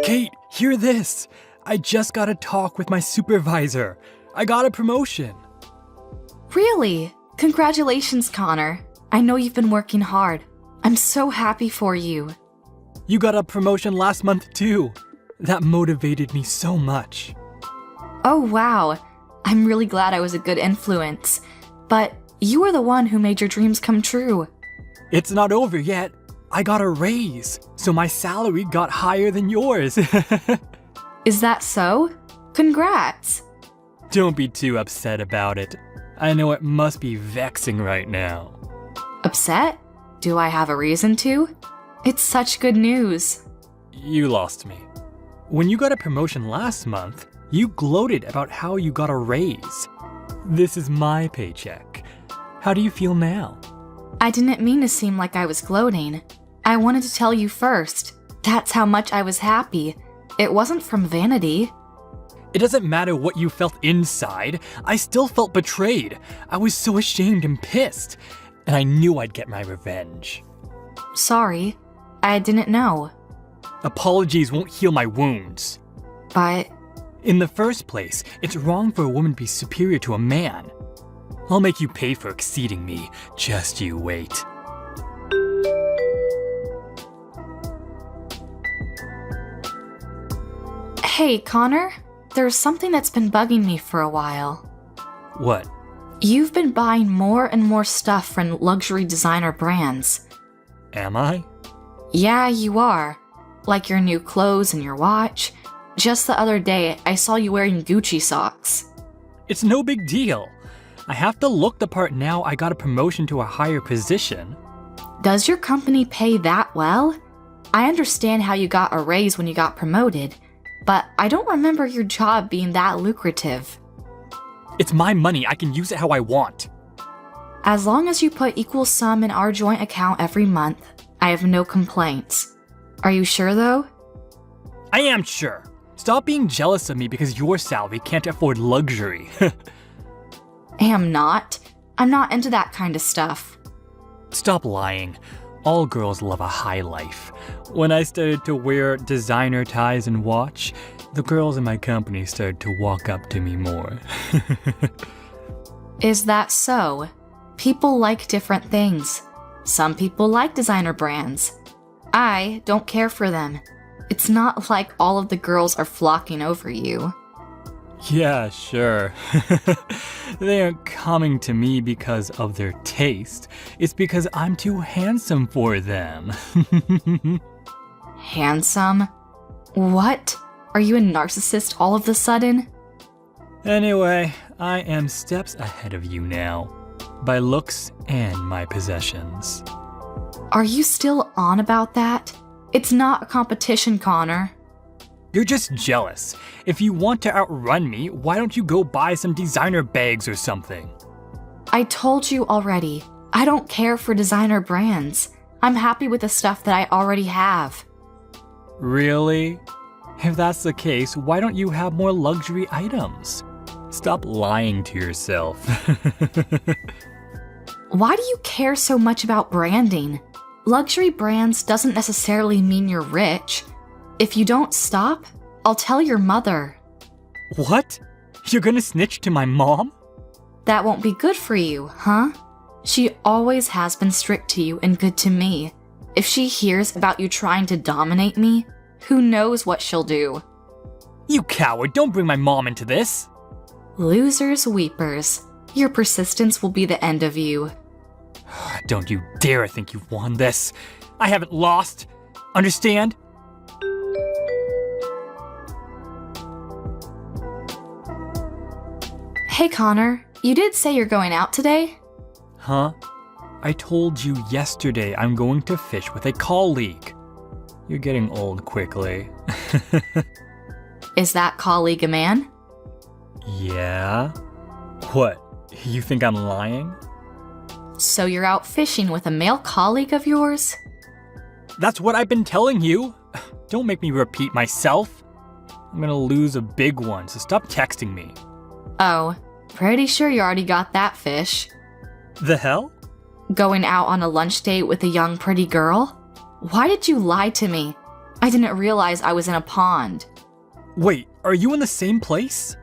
Kate, hear this! I just got a talk with my supervisor. I got a promotion. Really? Congratulations, Connor. I know you've been working hard. I'm so happy for you. You got a promotion last month too. That motivated me so much. Oh, wow. I'm really glad I was a good influence. But you were the one who made your dreams come true. It's not over yet. I got a raise, so my salary got higher than yours. Is that so? Congrats. Don't be too upset about it. I know it must be vexing right now. Upset? Do I have a reason to? It's such good news. You lost me. When you got a promotion last month, you gloated about how you got a raise. This is my paycheck. How do you feel now? I didn't mean to seem like I was gloating. I wanted to tell you first. That's how much I was happy. It wasn't from vanity. It doesn't matter what you felt inside. I still felt betrayed. I was so ashamed and pissed. And I knew I'd get my revenge. Sorry. I didn't know. Apologies won't heal my wounds. But... In the first place, it's wrong for a woman to be superior to a man. I'll make you pay for exceeding me. Just you wait. Hey, Connor. There's something that's been bugging me for a while. What? You've been buying more and more stuff from luxury designer brands. Am I? Yeah, you are. Like your new clothes and your watch. Just the other day, I saw you wearing Gucci socks. It's no big deal. I have to look the part now I got a promotion to a higher position. Does your company pay that well? I understand how you got a raise when you got promoted, but I don't remember your job being that lucrative. It's my money. I can use it how I want. As long as you put equal sum in our joint account every month, I have no complaints. Are you sure, though? I am sure. Stop being jealous of me because your salary can't afford luxury. Am not. I'm not into that kind of stuff. Stop lying. All girls love a high life. When I started to wear designer ties and watch, the girls in my company started to walk up to me more. Is that so? People like different things. Some people like designer brands. I don't care for them. It's not like all of the girls are flocking over you. Yeah, sure. They aren't coming to me because of their taste. It's because I'm too handsome for them. Handsome? What? Are you a narcissist all of a sudden? Anyway, I am steps ahead of you now, by looks and my possessions. Are you still on about that? It's not a competition, Connor. You're just jealous. If you want to outrun me, why don't you go buy some designer bags or something? I told you already. I don't care for designer brands. I'm happy with the stuff that I already have. Really? If that's the case, why don't you have more luxury items? Stop lying to yourself. Why do you care so much about branding? Luxury brands doesn't necessarily mean you're rich. If you don't stop, I'll tell your mother. What? You're gonna snitch to my mom? That won't be good for you, huh? She always has been strict to you and good to me. If she hears about you trying to dominate me, who knows what she'll do? You coward, don't bring my mom into this. Losers, weepers. Your persistence will be the end of you. Don't you dare think you've won this. I haven't lost. Understand? Hey, Connor, you did say you're going out today? Huh? I told you yesterday I'm going to fish with a colleague. You're getting old quickly. Is that colleague a man? Yeah? What? You think I'm lying? So you're out fishing with a male colleague of yours? That's what I've been telling you. Don't make me repeat myself. I'm gonna lose a big one, so stop texting me. Oh, pretty sure you already got that fish. The hell? Going out on a lunch date with a young pretty girl? Why did you lie to me? I didn't realize I was in a pond. Wait, are you in the same place?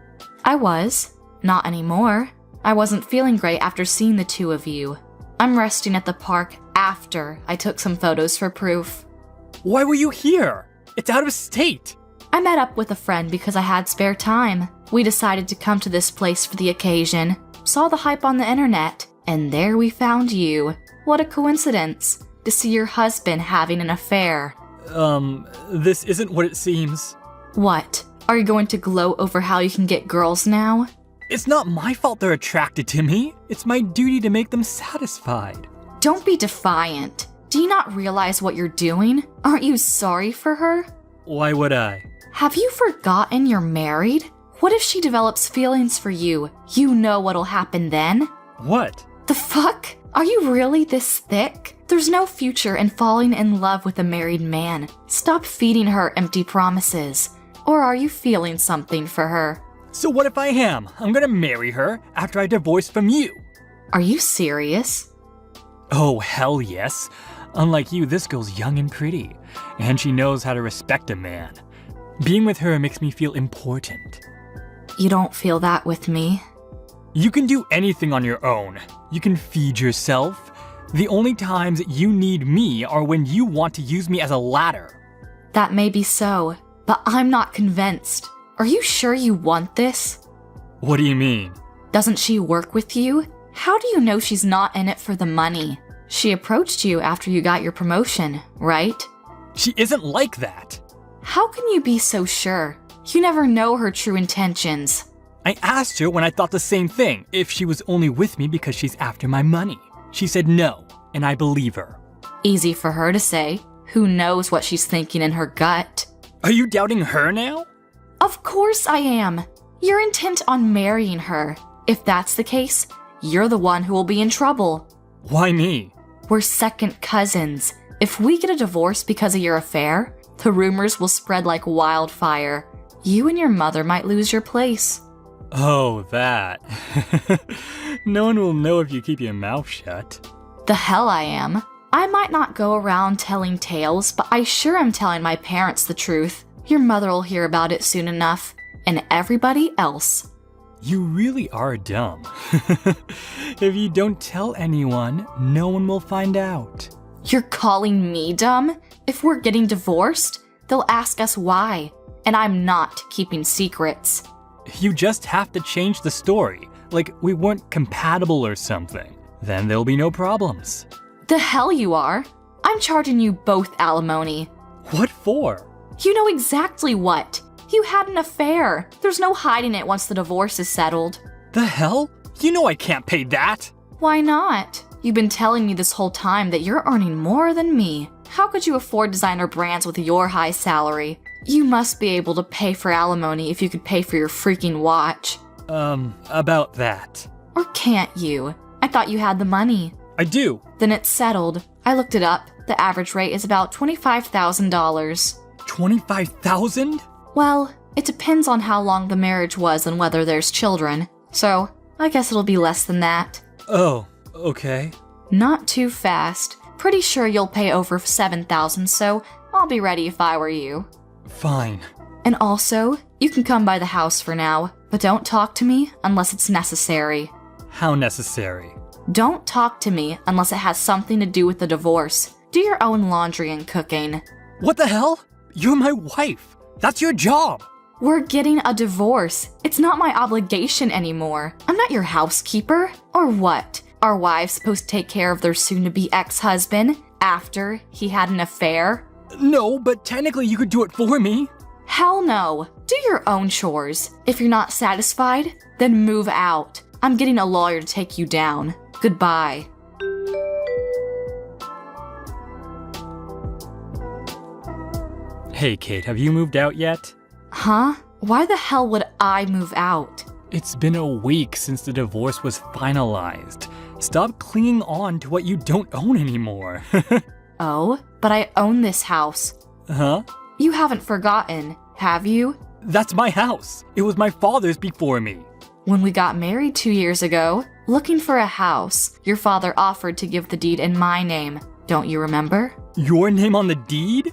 I was. Not anymore. I wasn't feeling great after seeing the two of you. I'm resting at the park after I took some photos for proof. Why were you here? It's out of state. I met up with a friend because I had spare time. We decided to come to this place for the occasion, saw the hype on the internet, and there we found you. What a coincidence to see your husband having an affair. This isn't what it seems. What? Are you going to gloat over how you can get girls now? It's not my fault they're attracted to me. It's my duty to make them satisfied. Don't be defiant. Do you not realize what you're doing? Aren't you sorry for her? Why would I? Have you forgotten you're married? What if she develops feelings for you? You know what'll happen then? What? The fuck? Are you really this thick? There's no future in falling in love with a married man. Stop feeding her empty promises. Or are you feeling something for her? So what if I am? I'm gonna marry her after I divorce from you. Are you serious? Oh, hell yes. Unlike you, this girl's young and pretty, and she knows how to respect a man. Being with her makes me feel important. You don't feel that with me. You can do anything on your own. You can feed yourself. The only times you need me are when you want to use me as a ladder. That may be so, but I'm not convinced. Are you sure you want this? What do you mean? Doesn't she work with you? How do you know she's not in it for the money? She approached you after you got your promotion, right? She isn't like that. How can you be so sure? You never know her true intentions. I asked her when I thought the same thing, if she was only with me because she's after my money. She said no, and I believe her. Easy for her to say. Who knows what she's thinking in her gut? Are you doubting her now? Of course I am. You're intent on marrying her. If that's the case, you're the one who will be in trouble. Why me? We're second cousins. If we get a divorce because of your affair, the rumors will spread like wildfire. You and your mother might lose your place. Oh, that. No one will know if you keep your mouth shut. The hell I am. I might not go around telling tales, but I sure am telling my parents the truth. Your mother will hear about it soon enough, and everybody else. You really are dumb. If you don't tell anyone, no one will find out. You're calling me dumb? If we're getting divorced, they'll ask us why, and I'm not keeping secrets. You just have to change the story, like we weren't compatible or something. Then there'll be no problems. The hell you are. I'm charging you both alimony. What for? You know exactly what. You had an affair. There's no hiding it once the divorce is settled. The hell? You know I can't pay that. Why not? You've been telling me this whole time that you're earning more than me. How could you afford designer brands with your high salary? You must be able to pay for alimony if you could pay for your freaking watch. About that. Or can't you? I thought you had the money. I do. Then it's settled. I looked it up. The average rate is about $25,000. 25,000? Well, it depends on how long the marriage was and whether there's children. So, I guess it'll be less than that. Oh, okay. Not too fast. Pretty sure you'll pay over $7,000, so I'll be ready if I were you. Fine. And also, you can come by the house for now, but don't talk to me unless it's necessary. How necessary? Don't talk to me unless it has something to do with the divorce. Do your own laundry and cooking. What the hell? You're my wife. That's your job. We're getting a divorce. It's not my obligation anymore. I'm not your housekeeper. Or what? Are wives supposed to take care of their soon-to-be ex-husband after he had an affair? No, but technically you could do it for me. Hell no. Do your own chores. If you're not satisfied, then move out. I'm getting a lawyer to take you down. Goodbye. Hey, Kate, have you moved out yet? Huh? Why the hell would I move out? It's been a week since the divorce was finalized. Stop clinging on to what you don't own anymore. Oh, but I own this house. Huh? You haven't forgotten, have you? That's my house. It was my father's before me. When we got married 2 years ago, looking for a house, your father offered to give the deed in my name. Don't you remember? Your name on the deed?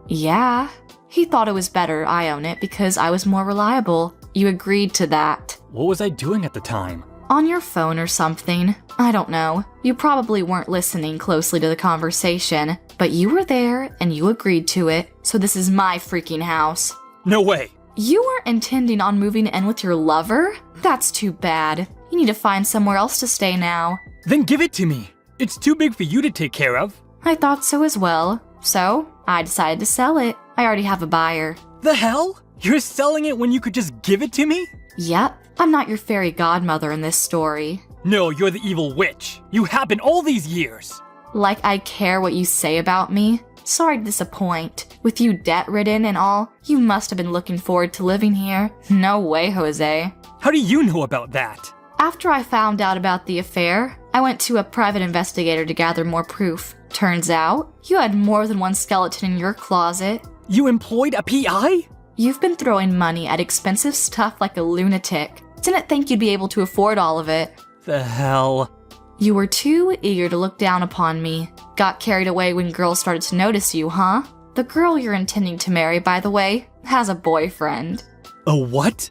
Yeah. He thought it was better I own it because I was more reliable. You agreed to that. What was I doing at the time? On your phone or something. I don't know. You probably weren't listening closely to the conversation, but you were there and you agreed to it, so this is my freaking house. No way! You weren't intending on moving in with your lover? That's too bad. You need to find somewhere else to stay now. Then give it to me. It's too big for you to take care of. I thought so as well. So, I decided to sell it. I already have a buyer. The hell? You're selling it when you could just give it to me? Yep. I'm not your fairy godmother in this story. No, you're the evil witch. You have been all these years. Like I care what you say about me? Sorry to disappoint. With you debt-ridden and all, you must have been looking forward to living here. No way, Jose. How do you know about that? After I found out about the affair, I went to a private investigator to gather more proof. Turns out, you had more than one skeleton in your closet. You employed a PI? You've been throwing money at expensive stuff like a lunatic. Didn't think you'd be able to afford all of it. The hell? You were too eager to look down upon me. Got carried away when girls started to notice you, huh? The girl you're intending to marry, by the way, has a boyfriend. A what?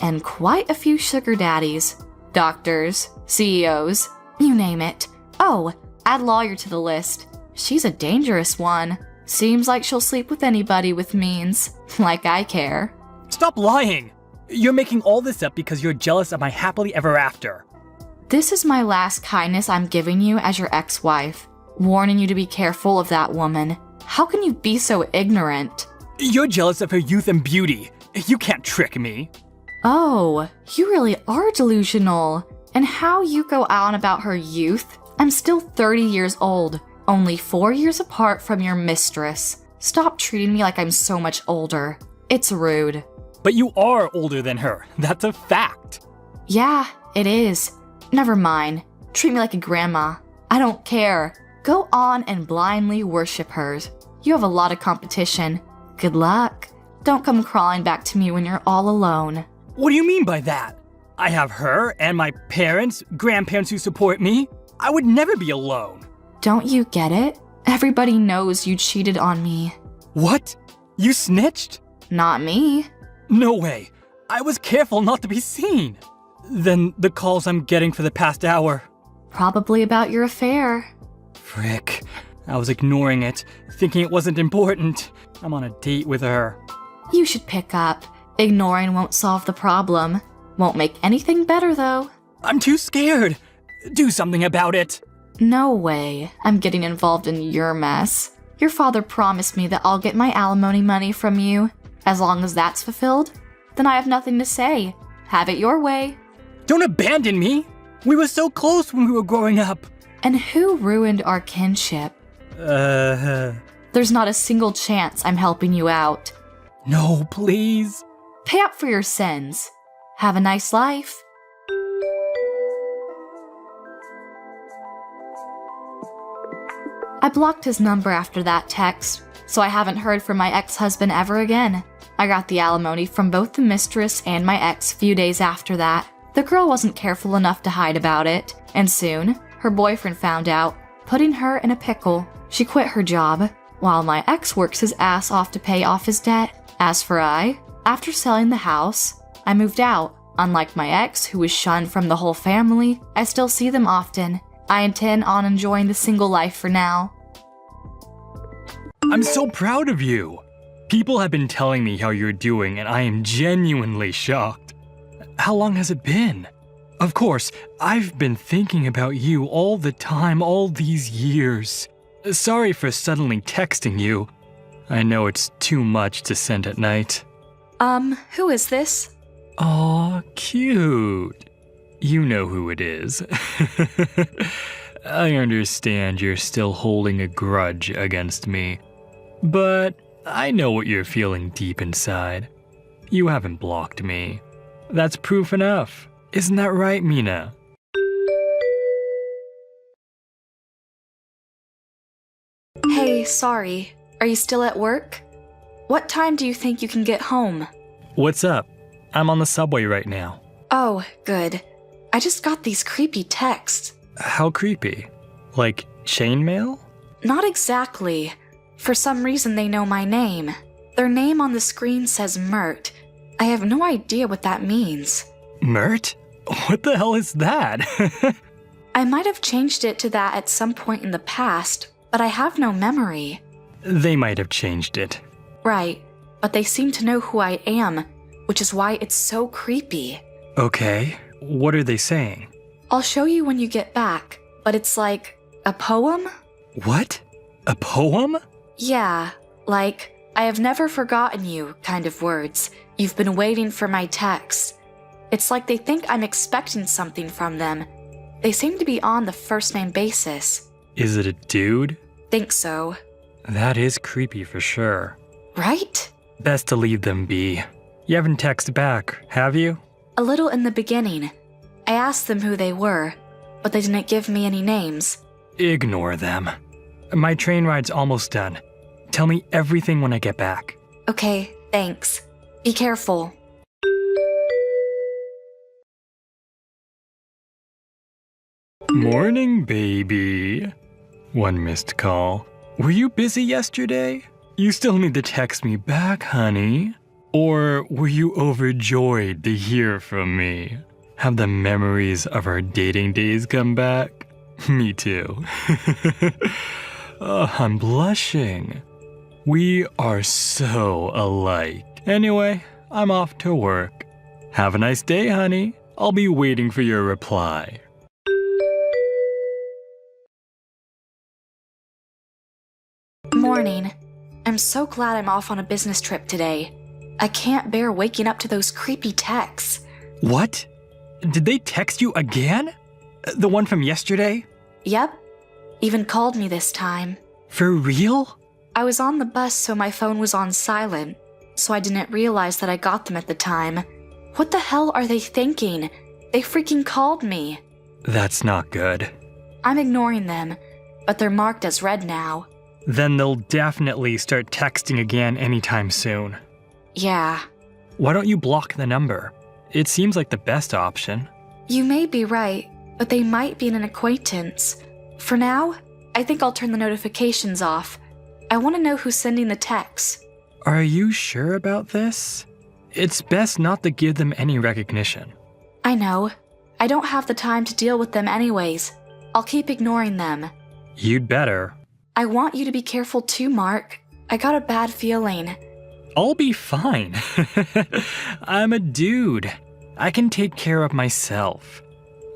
And quite a few sugar daddies. Doctors, CEOs, you name it. Oh, add lawyer to the list. She's a dangerous one. Seems like she'll sleep with anybody with means. Like I care. Stop lying! You're making all this up because you're jealous of my happily ever after. This is my last kindness I'm giving you as your ex-wife. Warning you to be careful of that woman. How can you be so ignorant? You're jealous of her youth and beauty. You can't trick me. Oh, you really are delusional. And how you go on about her youth? I'm still 30 years old, only 4 years apart from your mistress. Stop treating me like I'm so much older. It's rude. But you are older than her. That's a fact. Yeah, it is. Never mind. Treat me like a grandma. I don't care. Go on and blindly worship hers. You have a lot of competition. Good luck. Don't come crawling back to me when you're all alone. What do you mean by that? I have her and my parents, grandparents who support me. I would never be alone. Don't you get it? Everybody knows you cheated on me. What? You snitched? Not me. No way. I was careful not to be seen. Then the calls I'm getting for the past hour. Probably about your affair. Frick. I was ignoring it, thinking it wasn't important. I'm on a date with her. You should pick up. Ignoring won't solve the problem. Won't make anything better, though. I'm too scared. Do something about it. No way. I'm getting involved in your mess. Your father promised me that I'll get my alimony money from you. As long as that's fulfilled, then I have nothing to say. Have it your way. Don't abandon me. We were so close when we were growing up. And who ruined our kinship? There's not a single chance I'm helping you out. No, please. Pay up for your sins. Have a nice life. I blocked his number after that text, so I haven't heard from my ex-husband ever again. I got the alimony from both the mistress and my ex a few days after that. The girl wasn't careful enough to hide about it, and soon, her boyfriend found out, putting her in a pickle. She quit her job, while my ex works his ass off to pay off his debt. As for I, after selling the house, I moved out. Unlike my ex, who was shunned from the whole family, I still see them often. I intend on enjoying the single life for now. I'm so proud of you. People have been telling me how you're doing, and I am genuinely shocked. How long has it been? Of course, I've been thinking about you all the time, all these years. Sorry for suddenly texting you. I know it's too much to send at night. Who is this? Aw, cute. You know who it is. I understand you're still holding a grudge against me, but I know what you're feeling deep inside. You haven't blocked me. That's proof enough. Isn't that right, Mina? Hey, sorry. Are you still at work? What time do you think you can get home? What's up? I'm on the subway right now. Oh, good. I just got these creepy texts. How creepy? Like chain mail? Not exactly. For some reason, they know my name. Their name on the screen says Mert. I have no idea what that means. Mert? What the hell is that? I might have changed it to that at some point in the past, but I have no memory. They might have changed it. Right, but they seem to know who I am, which is why it's so creepy. Okay, what are they saying? I'll show you when you get back, but it's like a poem? What? A poem? Yeah, like, I have never forgotten you kind of words. You've been waiting for my text. It's like they think I'm expecting something from them. They seem to be on the first-name basis. Is it a dude? Think so. That is creepy for sure. Right? Best to leave them be. You haven't texted back, have you? A little in the beginning. I asked them who they were, but they didn't give me any names. Ignore them. My train ride's almost done. Tell me everything when I get back. Okay, thanks. Be careful. Morning, baby. One missed call. Were you busy yesterday? You still need to text me back, honey. Or were you overjoyed to hear from me? Have the memories of our dating days come back? Me too. Oh, I'm blushing. We are so alike. Anyway, I'm off to work. Have a nice day, honey. I'll be waiting for your reply. Morning. I'm so glad I'm off on a business trip today. I can't bear waking up to those creepy texts. What? Did they text you again? The one from yesterday? Yep. Even called me this time. For real? I was on the bus, so my phone was on silent, so I didn't realize that I got them at the time. What the hell are they thinking? They freaking called me. That's not good. I'm ignoring them, but they're marked as read now. Then they'll definitely start texting again anytime soon. Yeah. Why don't you block the number? It seems like the best option. You may be right, but they might be an acquaintance. For now, I think I'll turn the notifications off. I want to know who's sending the texts. Are you sure about this? It's best not to give them any recognition. I know. I don't have the time to deal with them anyways. I'll keep ignoring them. You'd better. I want you to be careful too, Mark. I got a bad feeling. I'll be fine. I'm a dude. I can take care of myself.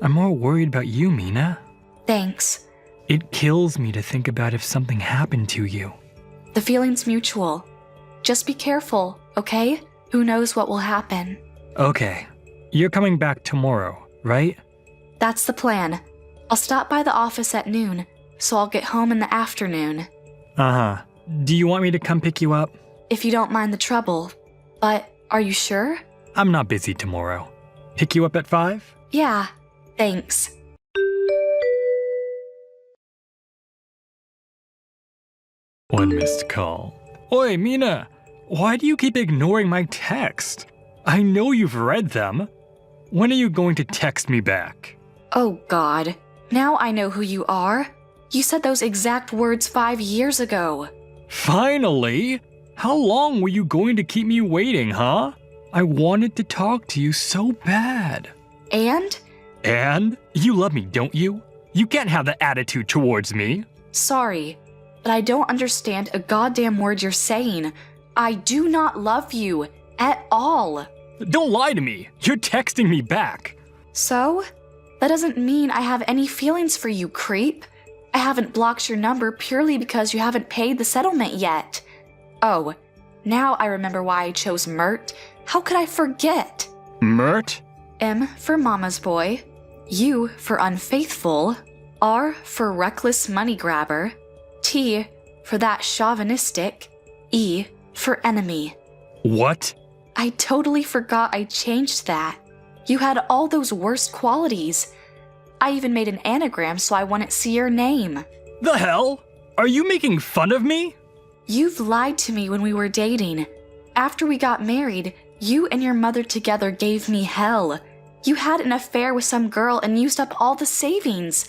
I'm more worried about you, Mina. Thanks. It kills me to think about if something happened to you. The feeling's mutual. Just be careful, okay? Who knows what will happen? Okay. You're coming back tomorrow, right? That's the plan. I'll stop by the office at noon, so I'll get home in the afternoon. Uh-huh. Do you want me to come pick you up? If you don't mind the trouble. But are you sure? I'm not busy tomorrow. Pick you up at 5? Yeah, thanks. One missed call. Oi, Mina! Why do you keep ignoring my text? I know you've read them. When are you going to text me back? Oh God. Now I know who you are. You said those exact words 5 years ago. Finally? How long were you going to keep me waiting, huh? I wanted to talk to you so bad. And? And? You love me, don't you? You can't have that attitude towards me. Sorry, but I don't understand a goddamn word you're saying. I do not love you at all. Don't lie to me. You're texting me back. So? That doesn't mean I have any feelings for you, creep. I haven't blocked your number purely because you haven't paid the settlement yet. Oh, now I remember why I chose Mert. How could I forget? Mert? M for mama's boy, U for unfaithful, R for reckless money grabber, T for that chauvinistic, E for enemy. What? I totally forgot I changed that. You had all those worst qualities. I even made an anagram so I wouldn't see your name. The hell? Are you making fun of me? You've lied to me when we were dating. After we got married, you and your mother together gave me hell. You had an affair with some girl and used up all the savings.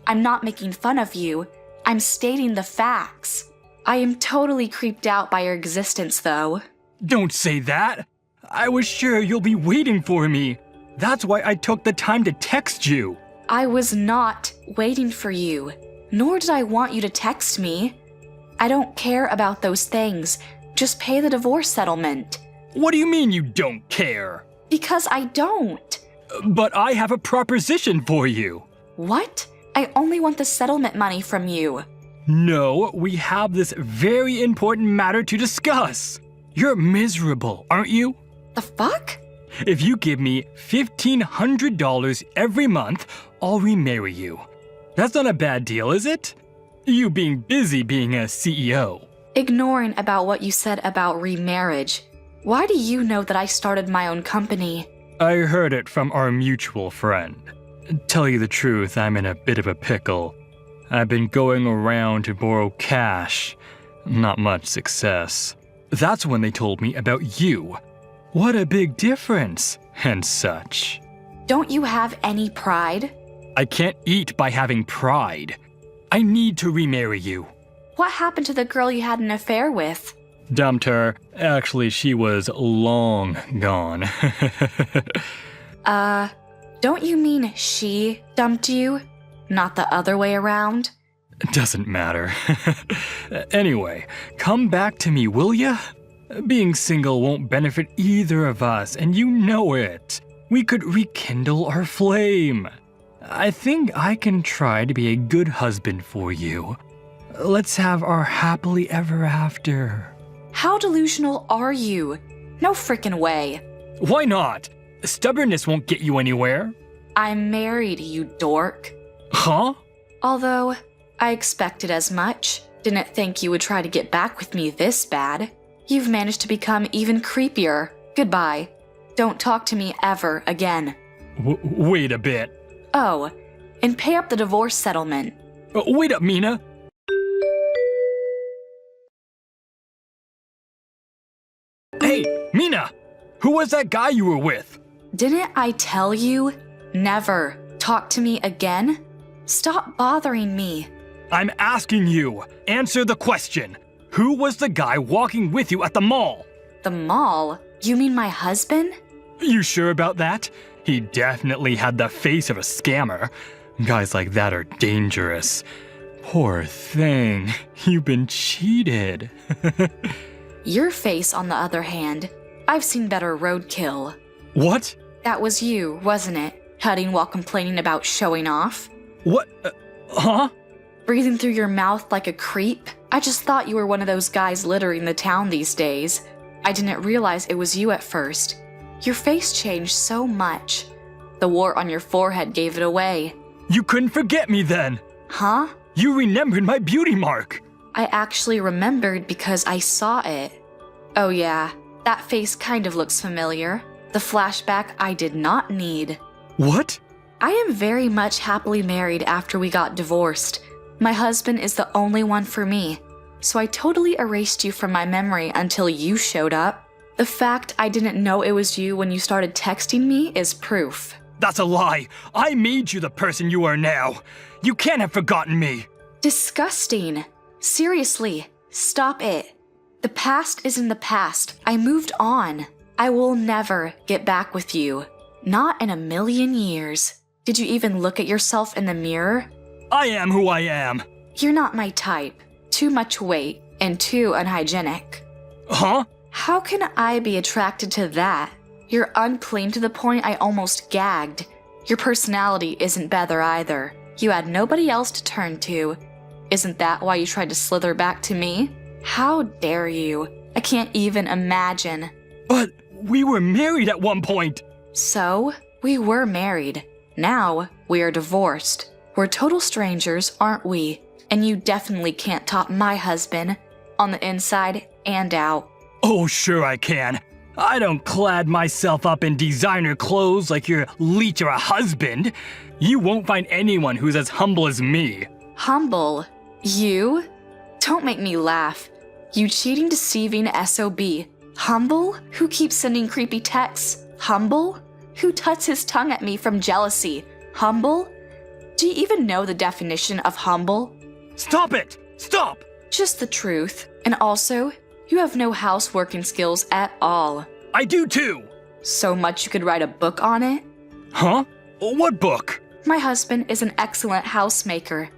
I'm not making fun of you. I'm stating the facts. I am totally creeped out by your existence, though. Don't say that. I was sure you'll be waiting for me. That's why I took the time to text you. I was not waiting for you, nor did I want you to text me. I don't care about those things. Just pay the divorce settlement. What do you mean you don't care? Because I don't. But I have a proposition for you. What? I only want the settlement money from you. No, we have this very important matter to discuss. You're miserable, aren't you? The fuck? If you give me $1,500 every month, I'll remarry you. That's not a bad deal, is it? You being busy being a CEO. Ignoring about what you said about remarriage, why do you know that I started my own company? I heard it from our mutual friend. Tell you the truth, I'm in a bit of a pickle. I've been going around to borrow cash. Not much success. That's when they told me about you. What a big difference, and such. Don't you have any pride? I can't eat by having pride. I need to remarry you. What happened to the girl you had an affair with? Dumped her. Actually, she was long gone. Don't you mean she dumped you? Not the other way around? Doesn't matter. Anyway, come back to me, will ya? Being single won't benefit either of us, and you know it. We could rekindle our flame. I think I can try to be a good husband for you. Let's have our happily ever after. How delusional are you? No frickin' way. Why not? Stubbornness won't get you anywhere. I'm married, you dork. Huh? Although, I expected as much. Didn't think you would try to get back with me this bad. You've managed to become even creepier. Goodbye. Don't talk to me ever again. Wait a bit. Oh, and pay up the divorce settlement. Wait up, Mina. Hey, Mina! Who was that guy you were with? Didn't I tell you? Never talk to me again? Stop bothering me. I'm asking you. Answer the question. Who was the guy walking with you at the mall? The mall? You mean my husband? You sure about that? He definitely had the face of a scammer. Guys like that are dangerous. Poor thing. You've been cheated. Your face, on the other hand. I've seen better roadkill. What? That was you, wasn't it? Cutting while complaining about showing off? What? Huh? Breathing through your mouth like a creep? I just thought you were one of those guys littering the town these days. I didn't realize it was you at first. Your face changed so much. The wart on your forehead gave it away. You couldn't forget me then. Huh? You remembered my beauty mark. I actually remembered because I saw it. Oh yeah, that face kind of looks familiar. The flashback I did not need. What? I am very much happily married after we got divorced. My husband is the only one for me. So I totally erased you from my memory until you showed up. The fact I didn't know it was you when you started texting me is proof. That's a lie. I made you the person you are now. You can't have forgotten me. Disgusting. Seriously, stop it. The past is in the past. I moved on. I will never get back with you. Not in a million years. Did you even look at yourself in the mirror? I am who I am. You're not my type. Too much weight and too unhygienic. Huh? How can I be attracted to that? You're unclean to the point I almost gagged. Your personality isn't better either. You had nobody else to turn to. Isn't that why you tried to slither back to me? How dare you? I can't even imagine. But we were married at one point. So, we were married. Now, we are divorced. We're total strangers, aren't we? And you definitely can't top my husband, on the inside and out. Oh, sure I can. I don't clad myself up in designer clothes like your leech or a husband. You won't find anyone who's as humble as me. Humble? You? Don't make me laugh. You cheating, deceiving SOB. Humble? Who keeps sending creepy texts? Humble? Who tuts his tongue at me from jealousy? Humble? Do you even know the definition of humble? Stop it! Stop! Just the truth. And also, you have no houseworking skills at all. I do too! So much you could write a book on it? Huh? What book? My husband is an excellent housemaker.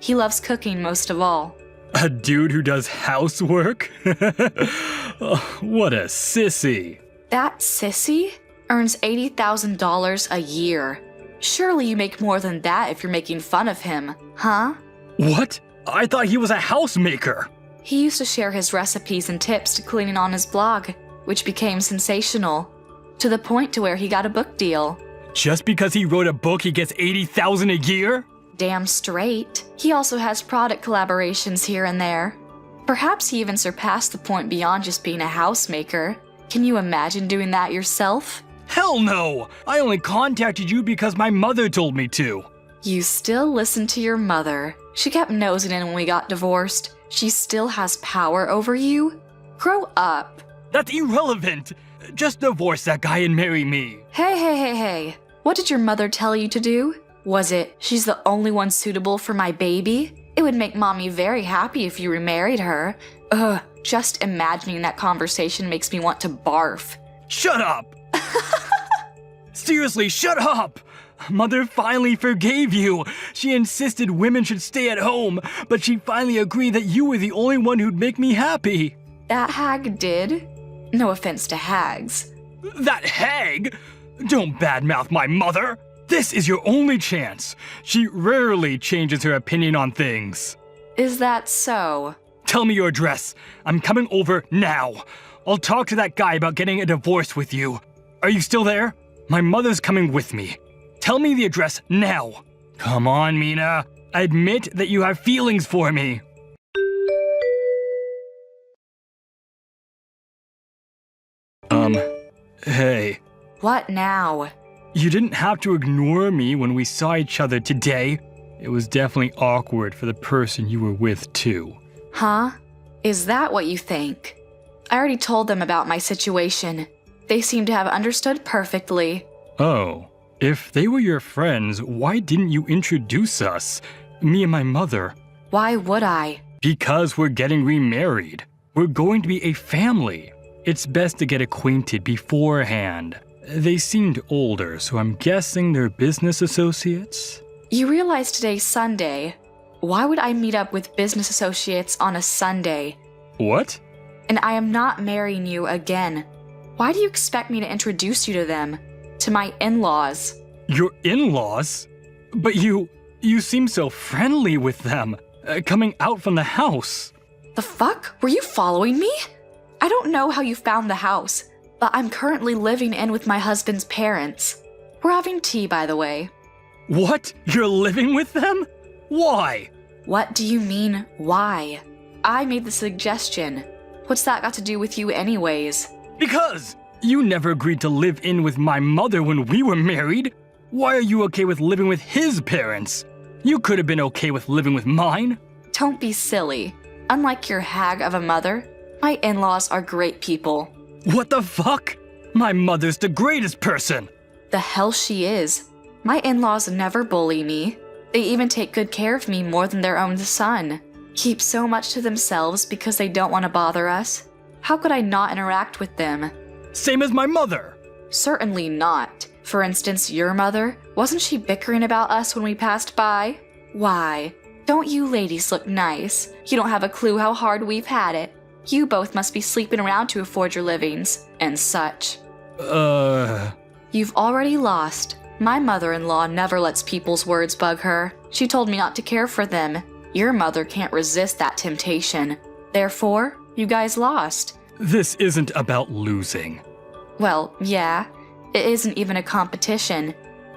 He loves cooking most of all. A dude who does housework? Oh, what a sissy. That sissy earns $80,000 a year. Surely you make more than that if you're making fun of him, huh? What? I thought he was a housemaker. He used to share his recipes and tips to cleaning on his blog, which became sensational, to the point to where he got a book deal. Just because he wrote a book, he gets $80,000 a year? Damn straight. He also has product collaborations here and there. Perhaps he even surpassed the point beyond just being a housemaker. Can you imagine doing that yourself? Hell no! I only contacted you because my mother told me to. You still listen to your mother. She kept nosing in when we got divorced. She still has power over you? Grow up. That's irrelevant. Just divorce that guy and marry me. Hey. What did your mother tell you to do? Was it, she's the only one suitable for my baby? It would make mommy very happy if you remarried her. Ugh, just imagining that conversation makes me want to barf. Shut up! Seriously, shut up! Mother finally forgave you. She insisted women should stay at home, but she finally agreed that you were the only one who'd make me happy. That hag did? No offense to hags. That hag? Don't badmouth my mother. This is your only chance. She rarely changes her opinion on things. Is that so? Tell me your address. I'm coming over now. I'll talk to that guy about getting a divorce with you. Are you still there? My mother's coming with me. Tell me the address now. Come on, Mina. Admit that you have feelings for me. Hey. What now? You didn't have to ignore me when we saw each other today. It was definitely awkward for the person you were with, too. Huh? Is that what you think? I already told them about my situation. They seem to have understood perfectly. Oh. If they were your friends, why didn't you introduce us? Me and my mother. Why would I? Because we're getting remarried. We're going to be a family. It's best to get acquainted beforehand. They seemed older, so I'm guessing they're business associates? You realize today's Sunday. Why would I meet up with business associates on a Sunday? What? And I am not marrying you again. Why do you expect me to introduce you to them? To my in-laws? Your in-laws? But you seem so friendly with them, coming out from the house. The fuck? Were you following me? I don't know how you found the house, but I'm currently living in with my husband's parents. We're having tea, by the way. What? You're living with them? Why? What do you mean, why? I made the suggestion. What's that got to do with you anyways? Because you never agreed to live in with my mother when we were married. Why are you okay with living with his parents? You could have been okay with living with mine. Don't be silly. Unlike your hag of a mother, my in-laws are great people. What the fuck? My mother's the greatest person. The hell she is. My in-laws never bully me. They even take good care of me more than their own son. Keep so much to themselves because they don't want to bother us. How could I not interact with them? Same as my mother. Certainly not. For instance, your mother, wasn't she bickering about us when we passed by? Why? Don't you ladies look nice? You don't have a clue how hard we've had it. You both must be sleeping around to afford your livings, and such. You've already lost. My mother-in-law never lets people's words bug her. She told me not to care for them. Your mother can't resist that temptation. Therefore, you guys lost. This isn't about losing. Well, yeah. It isn't even a competition.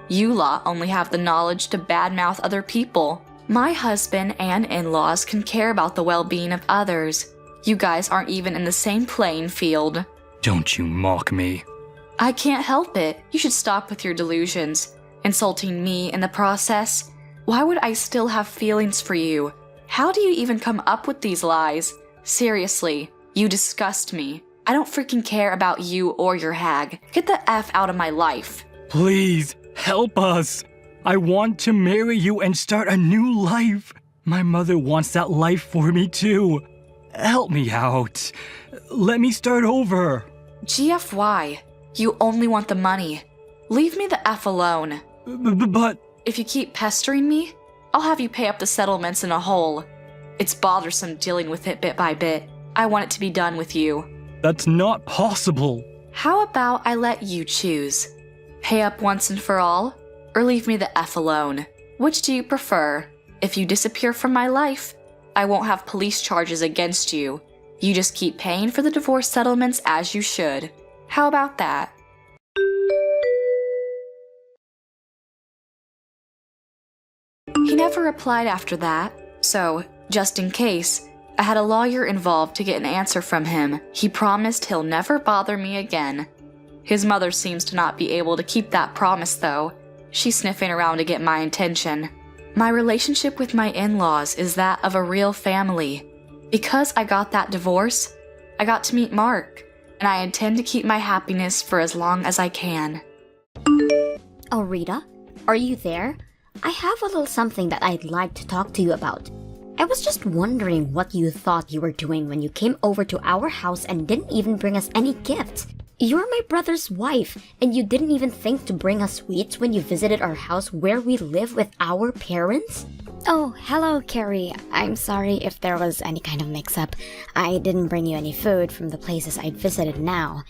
You lot only have the knowledge to badmouth other people. My husband and in-laws can care about the well-being of others. You guys aren't even in the same playing field. Don't you mock me. I can't help it. You should stop with your delusions. Insulting me in the process. Why would I still have feelings for you? How do you even come up with these lies? Seriously, you disgust me. I don't freaking care about you or your hag. Get the F out of my life. Please, help us. I want to marry you and start a new life. My mother wants that life for me too. Help me out. Let me start over. GFY, you only want the money. Leave me the F alone. But... If you keep pestering me, I'll have you pay up the settlements in a whole. It's bothersome dealing with it bit by bit. I want it to be done with you. That's not possible. How about I let you choose? Pay up once and for all, or leave me the F alone? Which do you prefer? If you disappear from my life, I won't have police charges against you. You just keep paying for the divorce settlements as you should. How about that? He never replied after that, so, just in case, I had a lawyer involved to get an answer from him. He promised he'll never bother me again. His mother seems to not be able to keep that promise, though. She's sniffing around to get my attention. My relationship with my in-laws is that of a real family. Because I got that divorce, I got to meet Mark, and I intend to keep my happiness for as long as I can. Oh, Rita, are you there? I have a little something that I'd like to talk to you about. I was just wondering what you thought you were doing when you came over to our house and didn't even bring us any gifts. You're my brother's wife, and you didn't even think to bring us sweets when you visited our house where we live with our parents? Oh, hello, Carrie. I'm sorry if there was any kind of mix-up. I didn't bring you any food from the places I'd visited now.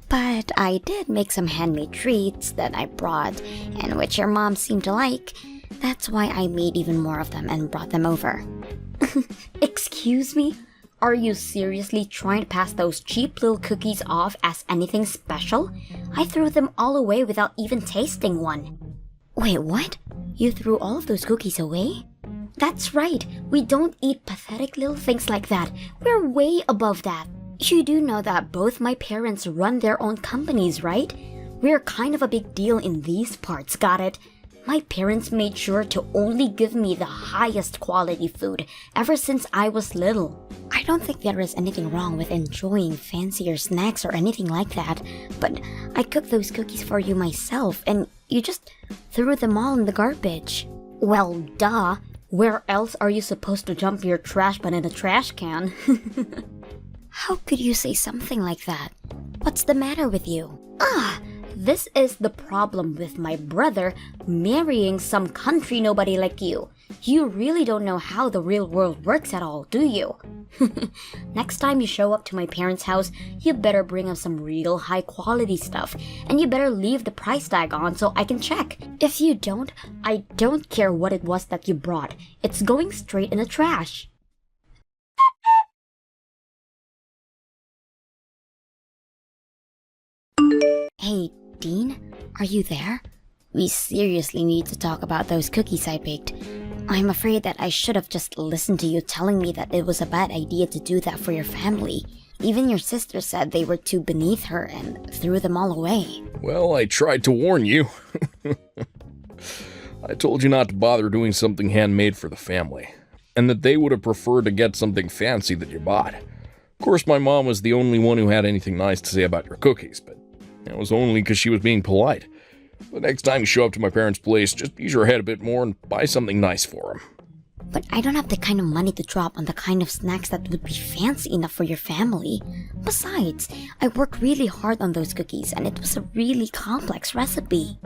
But I did make some handmade treats that I brought, and which your mom seemed to like. That's why I made even more of them and brought them over. Excuse me? Are you seriously trying to pass those cheap little cookies off as anything special? I threw them all away without even tasting one. Wait, what? You threw all of those cookies away? That's right. We don't eat pathetic little things like that. We're way above that. You do know that both my parents run their own companies, right? We're kind of a big deal in these parts, got it? My parents made sure to only give me the highest quality food ever since I was little. I don't think there is anything wrong with enjoying fancier snacks or anything like that, but I cooked those cookies for you myself, and you just threw them all in the garbage. Well, duh. Where else are you supposed to dump your trash but in a trash can? How could you say something like that? What's the matter with you? This is the problem with my brother marrying some country nobody like you. You really don't know how the real world works at all, do you? Next time you show up to my parents' house, you better bring us some real high quality stuff, and you better leave the price tag on so I can check. If you don't, I don't care what it was that you brought. It's going straight in the trash. Hey, Dean, are you there? We seriously need to talk about those cookies I baked. I'm afraid that I should have just listened to you telling me that it was a bad idea to do that for your family. Even your sister said they were too beneath her and threw them all away. Well, I tried to warn you. I told you not to bother doing something handmade for the family, and that they would have preferred to get something fancy that you bought. Of course, my mom was the only one who had anything nice to say about your cookies, but it was only because she was being polite. The next time you show up to my parents' place, just use your head a bit more and buy something nice for them. But I don't have the kind of money to drop on the kind of snacks that would be fancy enough for your family. Besides, I worked really hard on those cookies, and it was a really complex recipe.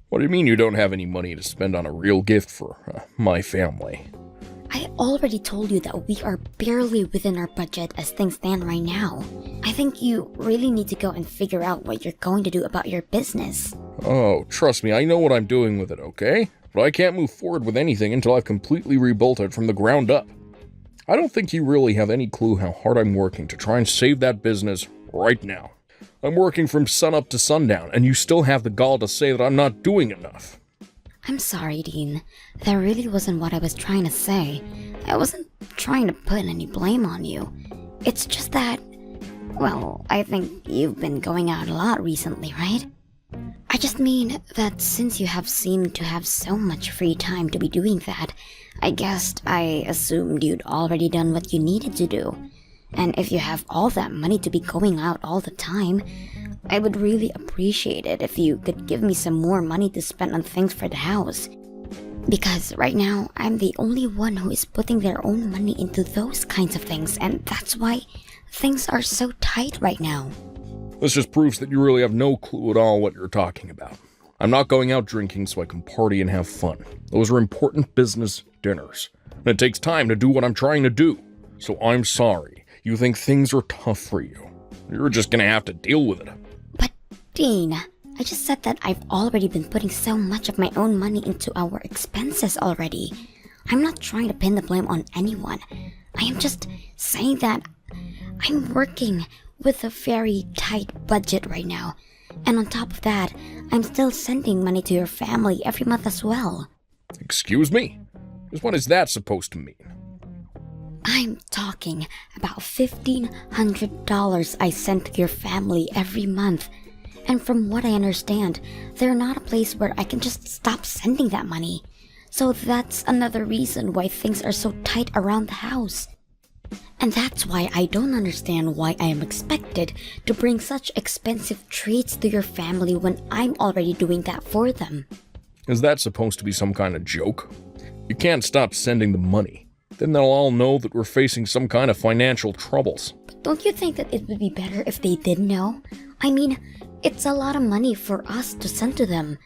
What do you mean you don't have any money to spend on a real gift for my family? I already told you that we are barely within our budget as things stand right now. I think you really need to go and figure out what you're going to do about your business. Oh, trust me, I know what I'm doing with it, okay? But I can't move forward with anything until I've completely rebuilt it from the ground up. I don't think you really have any clue how hard I'm working to try and save that business right now. I'm working from sunup to sundown, and you still have the gall to say that I'm not doing enough. I'm sorry, Dean. That really wasn't what I was trying to say. I wasn't trying to put any blame on you. It's just that, well, I think you've been going out a lot recently, right? I just mean that since you have seemed to have so much free time to be doing that, I guessed I assumed you'd already done what you needed to do. And if you have all that money to be going out all the time, I would really appreciate it if you could give me some more money to spend on things for the house. Because right now, I'm the only one who is putting their own money into those kinds of things, and that's why things are so tight right now. This just proves that you really have no clue at all what you're talking about. I'm not going out drinking so I can party and have fun. Those are important business dinners. And it takes time to do what I'm trying to do. So I'm sorry. You think things are tough for you. You're just gonna have to deal with it. But, Dean, I just said that I've already been putting so much of my own money into our expenses already. I'm not trying to pin the blame on anyone. I am just saying that I'm working with a very tight budget right now. And on top of that, I'm still sending money to your family every month as well. Excuse me? Just what is that supposed to mean? I'm talking about $1,500 I send to your family every month. And from what I understand, they're not a place where I can just stop sending that money. So that's another reason why things are so tight around the house. And that's why I don't understand why I am expected to bring such expensive treats to your family when I'm already doing that for them. Is that supposed to be some kind of joke? You can't stop sending the money. Then they'll all know that we're facing some kind of financial troubles. But don't you think that it would be better if they did know? I mean, it's a lot of money for us to send to them.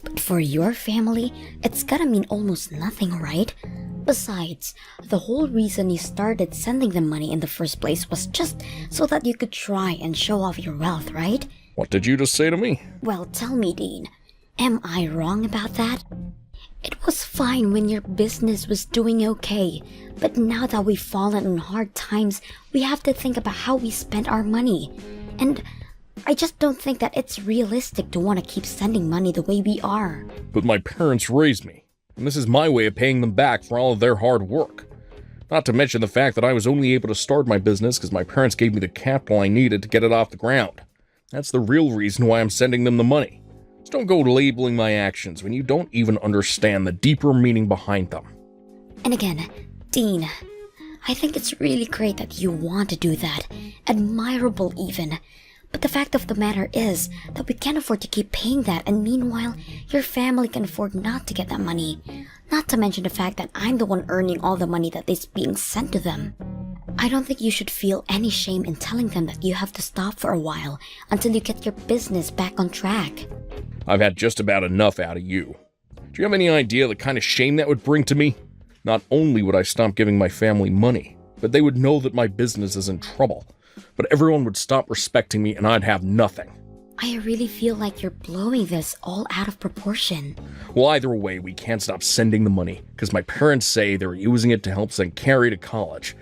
But for your family, it's gotta mean almost nothing, right? Besides, the whole reason you started sending them money in the first place was just so that you could try and show off your wealth, right? What did you just say to me? Well, tell me, Dean, am I wrong about that? It was fine when your business was doing okay, but now that we've fallen on hard times, we have to think about how we spend our money. And I just don't think that it's realistic to want to keep sending money the way we are. But my parents raised me, and this is my way of paying them back for all of their hard work. Not to mention the fact that I was only able to start my business because my parents gave me the capital I needed to get it off the ground. That's the real reason why I'm sending them the money. Just don't go labeling my actions when you don't even understand the deeper meaning behind them. And again, Dean, I think it's really great that you want to do that. Admirable even. But the fact of the matter is that we can't afford to keep paying that, and meanwhile, your family can afford not to get that money. Not to mention the fact that I'm the one earning all the money that is being sent to them. I don't think you should feel any shame in telling them that you have to stop for a while until you get your business back on track. I've had just about enough out of you. Do you have any idea the kind of shame that would bring to me? Not only would I stop giving my family money, but they would know that my business is in trouble. But everyone would stop respecting me and I'd have nothing. I really feel like you're blowing this all out of proportion. Well, either way, we can't stop sending the money, because my parents say they're using it to help send Carrie to college.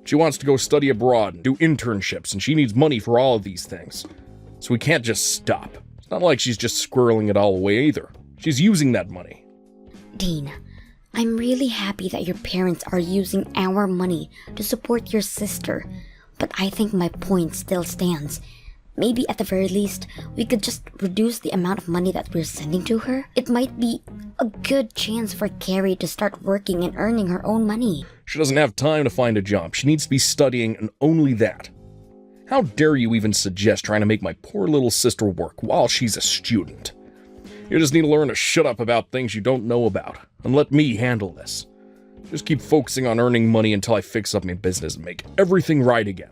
She wants to go study abroad and do internships, and she needs money for all of these things. So we can't just stop. It's not like she's just squirreling it all away either. She's using that money. Dean, I'm really happy that your parents are using our money to support your sister. But I think my point still stands. Maybe at the very least, we could just reduce the amount of money that we're sending to her. It might be a good chance for Carrie to start working and earning her own money. She doesn't have time to find a job. She needs to be studying, and only that. How dare you even suggest trying to make my poor little sister work while she's a student? You just need to learn to shut up about things you don't know about, and let me handle this. Just keep focusing on earning money until I fix up my business and make everything right again.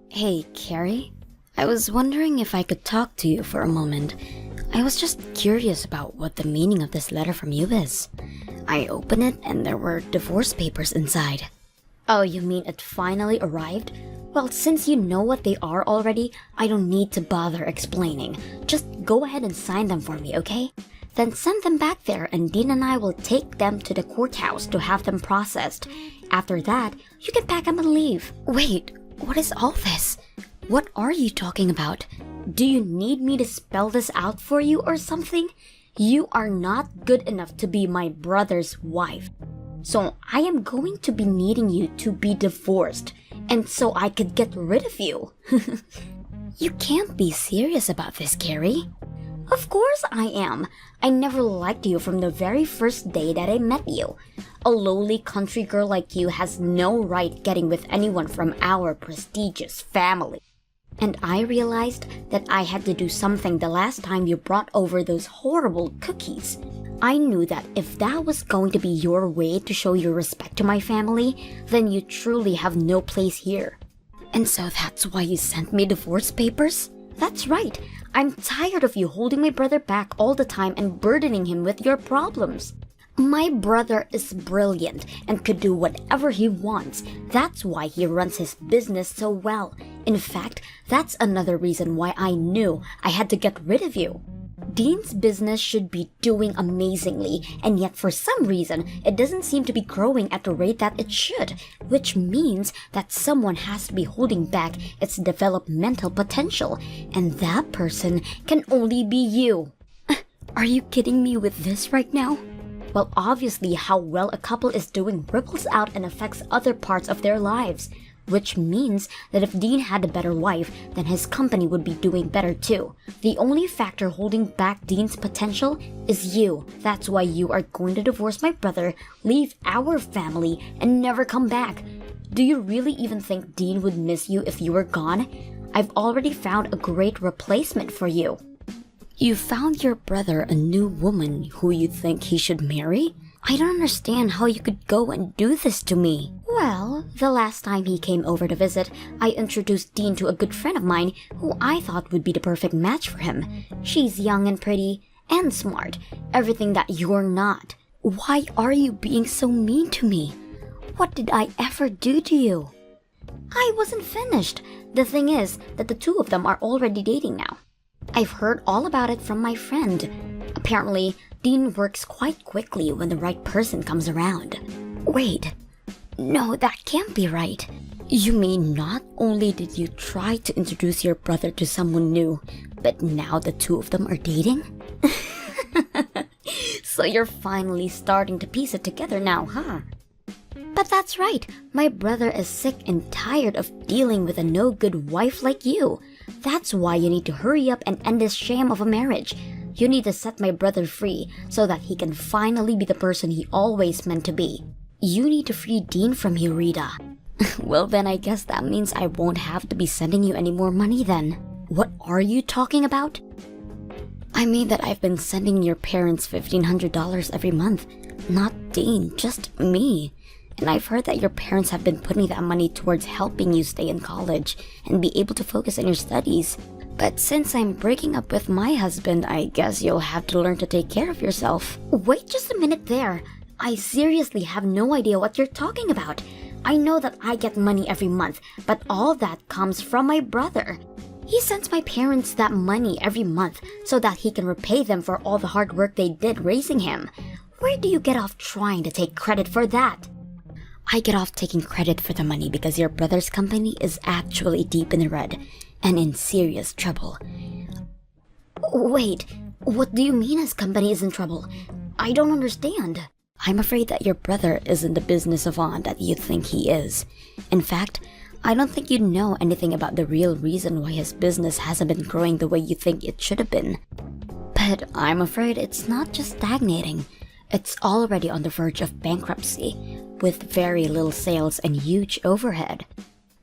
Hey, Carrie. I was wondering if I could talk to you for a moment. I was just curious about what the meaning of this letter from you is. I opened it and there were divorce papers inside. Oh, you mean it finally arrived? Well, since you know what they are already, I don't need to bother explaining. Just go ahead and sign them for me, okay? Then send them back there and Dean and I will take them to the courthouse to have them processed. After that, you can pack them and leave. Wait, what is all this? What are you talking about? Do you need me to spell this out for you or something? You are not good enough to be my brother's wife. So I am going to be needing you to be divorced. And so I could get rid of you. You can't be serious about this, Carrie. Of course I am. I never liked you from the very first day that I met you. A lowly country girl like you has no right getting with anyone from our prestigious family. And I realized that I had to do something the last time you brought over those horrible cookies. I knew that if that was going to be your way to show your respect to my family, then you truly have no place here. And so that's why you sent me divorce papers? That's right. I'm tired of you holding my brother back all the time and burdening him with your problems. My brother is brilliant and could do whatever he wants. That's why he runs his business so well. In fact, that's another reason why I knew I had to get rid of you. Dean's business should be doing amazingly, and yet for some reason, it doesn't seem to be growing at the rate that it should, which means that someone has to be holding back its developmental potential, and that person can only be you. Are you kidding me with this right now? Well, obviously, how well a couple is doing ripples out and affects other parts of their lives, which means that if Dean had a better wife, then his company would be doing better too. The only factor holding back Dean's potential is you. That's why you are going to divorce my brother, leave our family, and never come back. Do you really even think Dean would miss you if you were gone? I've already found a great replacement for you. You found your brother a new woman who you think he should marry? I don't understand how you could go and do this to me. Well, the last time he came over to visit, I introduced Dean to a good friend of mine who I thought would be the perfect match for him. She's young and pretty and smart, everything that you're not. Why are you being so mean to me? What did I ever do to you? I wasn't finished. The thing is that the two of them are already dating now. I've heard all about it from my friend. Apparently, Dean works quite quickly when the right person comes around. Wait, no, that can't be right. You mean not only did you try to introduce your brother to someone new, but now the two of them are dating? So you're finally starting to piece it together now, huh? But that's right, my brother is sick and tired of dealing with a no-good wife like you. That's why you need to hurry up and end this sham of a marriage. You need to set my brother free so that he can finally be the person he always meant to be. You need to free Dean from you, Rita. Well, then I guess that means I won't have to be sending you any more money then. What are you talking about? I mean that I've been sending your parents $1,500 every month. Not Dean, just me. And I've heard that your parents have been putting that money towards helping you stay in college and be able to focus on your studies. But since I'm breaking up with my husband, I guess you'll have to learn to take care of yourself. Wait just a minute there. I seriously have no idea what you're talking about. I know that I get money every month, but all that comes from my brother. He sends my parents that money every month so that he can repay them for all the hard work they did raising him. Where do you get off trying to take credit for that? I get off taking credit for the money because your brother's company is actually deep in the red and in serious trouble. Wait, what do you mean his company is in trouble? I don't understand. I'm afraid that your brother isn't the business savant that you think he is. In fact, I don't think you know anything about the real reason why his business hasn't been growing the way you think it should have been. But I'm afraid it's not just stagnating. It's already on the verge of bankruptcy, with very little sales and huge overhead.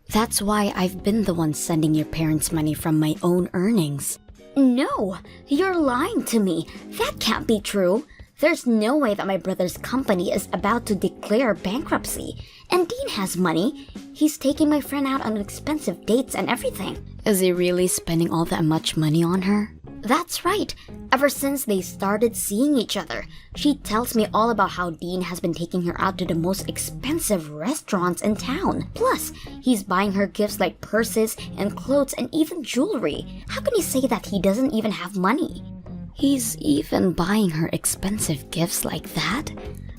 That's why I've been the one sending your parents money from my own earnings. No, you're lying to me. That can't be true. There's no way that my brother's company is about to declare bankruptcy. And Dean has money. He's taking my friend out on expensive dates and everything. Is he really spending all that much money on her? That's right. Ever since they started seeing each other, she tells me all about how Dean has been taking her out to the most expensive restaurants in town. Plus, he's buying her gifts like purses and clothes and even jewelry. How can he say that he doesn't even have money? He's even buying her expensive gifts like that?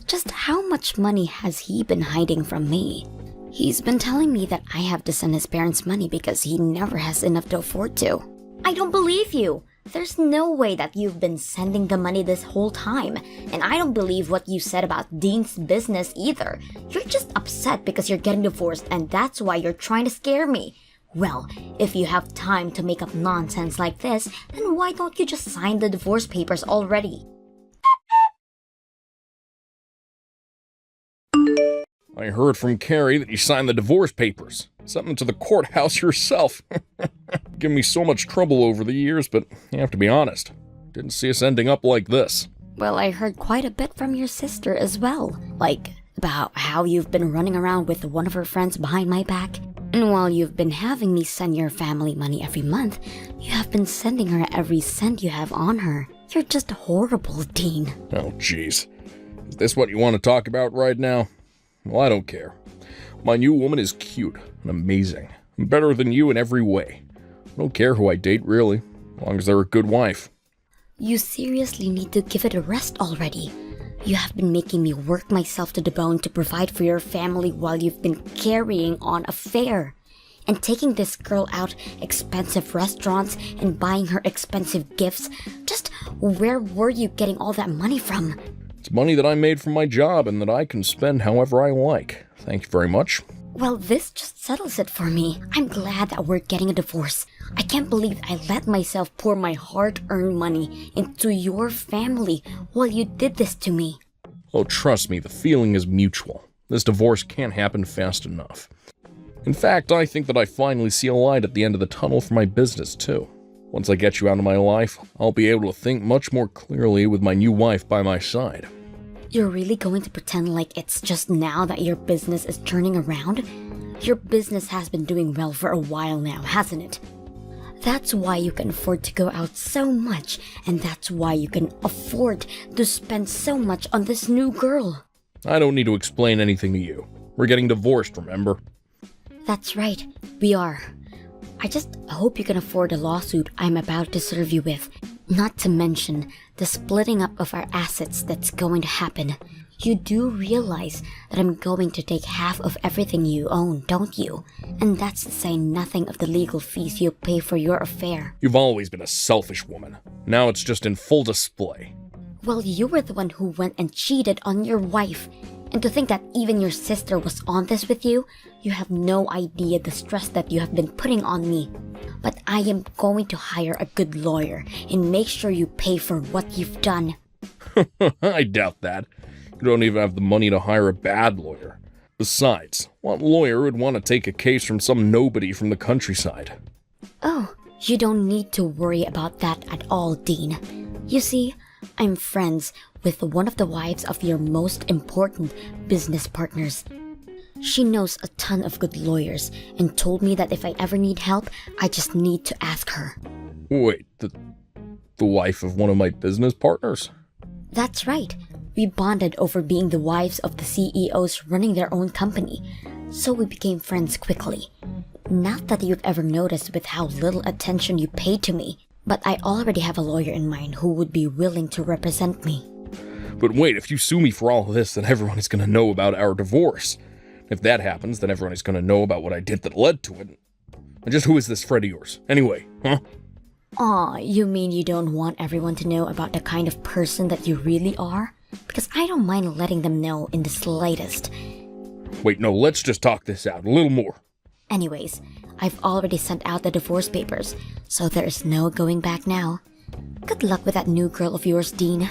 Just how much money has he been hiding from me? He's been telling me that I have to send his parents money because he never has enough to afford to. I don't believe you. There's no way that you've been sending the money this whole time, and I don't believe what you said about Dean's business either. You're just upset because you're getting divorced and that's why you're trying to scare me. Well, if you have time to make up nonsense like this, then why don't you just sign the divorce papers already? I heard from Carrie that you signed the divorce papers. Something to the courthouse yourself. Given me so much trouble over the years, but you have to be honest. Didn't see us ending up like this. Well, I heard quite a bit from your sister as well. Like, about how you've been running around with one of her friends behind my back. And while you've been having me send your family money every month, you have been sending her every cent you have on her. You're just horrible, Dean. Oh, jeez. Is this what you want to talk about right now? Well, I don't care. My new woman is cute and amazing. And better than you in every way. I don't care who I date, really, as long as they're a good wife. You seriously need to give it a rest already. You have been making me work myself to the bone to provide for your family while you've been carrying on a fare. And taking this girl out expensive restaurants and buying her expensive gifts. Just where were you getting all that money from? It's money that I made from my job and that I can spend however I like. Thank you very much. Well, this just settles it for me. I'm glad that we're getting a divorce. I can't believe I let myself pour my hard-earned money into your family while you did this to me. Oh, trust me, the feeling is mutual. This divorce can't happen fast enough. In fact, I think that I finally see a light at the end of the tunnel for my business, too. Once I get you out of my life, I'll be able to think much more clearly with my new wife by my side. You're really going to pretend like it's just now that your business is turning around? Your business has been doing well for a while now, hasn't it? That's why you can afford to go out so much, and that's why you can afford to spend so much on this new girl. I don't need to explain anything to you. We're getting divorced, remember? That's right, we are. I just hope you can afford the lawsuit I'm about to serve you with. Not to mention the splitting up of our assets that's going to happen. You do realize that I'm going to take half of everything you own, don't you? And that's to say nothing of the legal fees you'll pay for your affair. You've always been a selfish woman. Now it's just in full display. Well, you were the one who went and cheated on your wife. And to think that even your sister was on this with you, you have no idea the stress that you have been putting on me. But I am going to hire a good lawyer and make sure you pay for what you've done. I doubt that. You don't even have the money to hire a bad lawyer. Besides, what lawyer would want to take a case from some nobody from the countryside? Oh, you don't need to worry about that at all, Dean. You see, I'm friends with one of the wives of your most important business partners. She knows a ton of good lawyers and told me that if I ever need help, I just need to ask her. Wait, the wife of one of my business partners? That's right. We bonded over being the wives of the CEOs running their own company, so we became friends quickly. Not that you've ever noticed with how little attention you pay to me, but I already have a lawyer in mind who would be willing to represent me. But wait, if you sue me for all of this, then everyone is going to know about our divorce. If that happens, then everyone is going to know about what I did that led to it. And just who is this friend of yours, anyway, huh? Aw, you mean you don't want everyone to know about the kind of person that you really are? Because I don't mind letting them know in the slightest. Wait, no, let's just talk this out a little more. Anyways, I've already sent out the divorce papers, so there is no going back now. Good luck with that new girl of yours, Dean.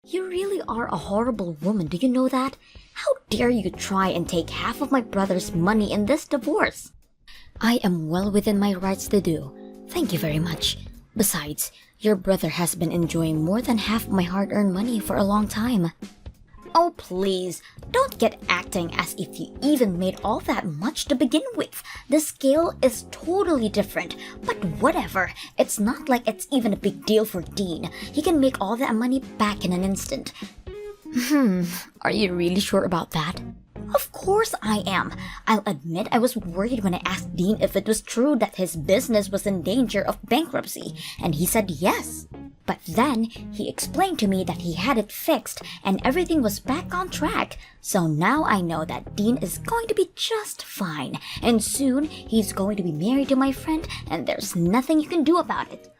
You really are a horrible woman, do you know that? How dare you try and take half of my brother's money in this divorce? I am well within my rights to do. Thank you very much. Besides, your brother has been enjoying more than half of my hard-earned money for a long time. Oh, please, don't get acting as if you even made all that much to begin with. The scale is totally different, but whatever. It's not like it's even a big deal for Dean. He can make all that money back in an instant. Are you really sure about that? Of course I am. I'll admit I was worried when I asked Dean if it was true that his business was in danger of bankruptcy, and he said yes. But then, he explained to me that he had it fixed and everything was back on track. So now I know that Dean is going to be just fine. And soon, he's going to be married to my friend and there's nothing you can do about it.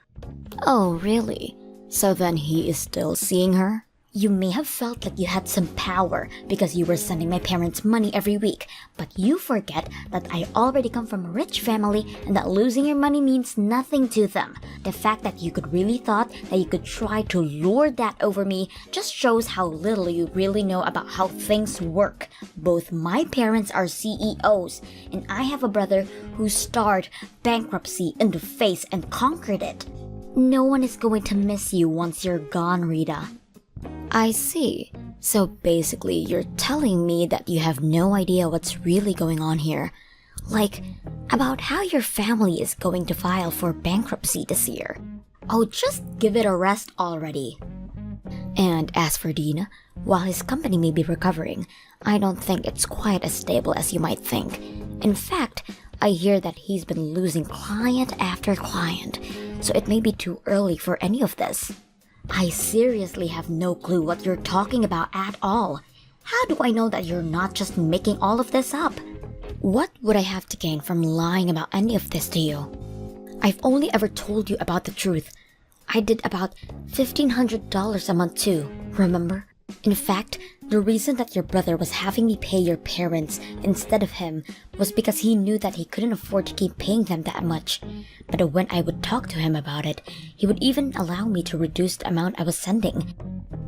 Oh, really? So then he is still seeing her? You may have felt like you had some power because you were sending my parents money every week, but you forget that I already come from a rich family and that losing your money means nothing to them. The fact that you could really thought that you could try to lord that over me just shows how little you really know about how things work. Both my parents are CEOs, and I have a brother who stared bankruptcy in the face and conquered it. No one is going to miss you once you're gone, Rita. I see. So basically, you're telling me that you have no idea what's really going on here. Like, about how your family is going to file for bankruptcy this year. Oh, just give it a rest already. And as for Dean, while his company may be recovering, I don't think it's quite as stable as you might think. In fact, I hear that he's been losing client after client, so it may be too early for any of this. I seriously have no clue what you're talking about at all. How do I know that you're not just making all of this up? What would I have to gain from lying about any of this to you? I've only ever told you about the truth. I did about $1,500 a month too, remember? In fact, the reason that your brother was having me pay your parents instead of him was because he knew that he couldn't afford to keep paying them that much. But when I would talk to him about it, he would even allow me to reduce the amount I was sending.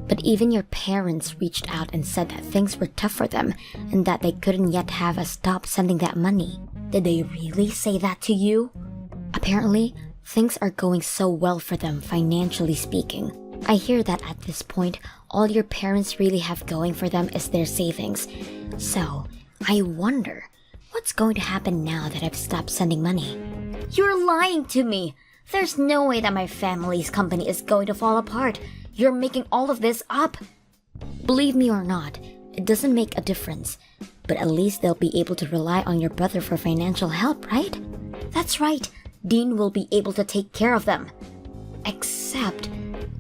But even your parents reached out and said that things were tough for them and that they couldn't yet have us stop sending that money. Did they really say that to you? Apparently, things are going so well for them financially speaking. I hear that at this point, all your parents really have going for them is their savings. So, I wonder, what's going to happen now that I've stopped sending money? You're lying to me! There's no way that my family's company is going to fall apart. You're making all of this up. Believe me or not, it doesn't make a difference. But at least they'll be able to rely on your brother for financial help, right? That's right. Dean will be able to take care of them. Except,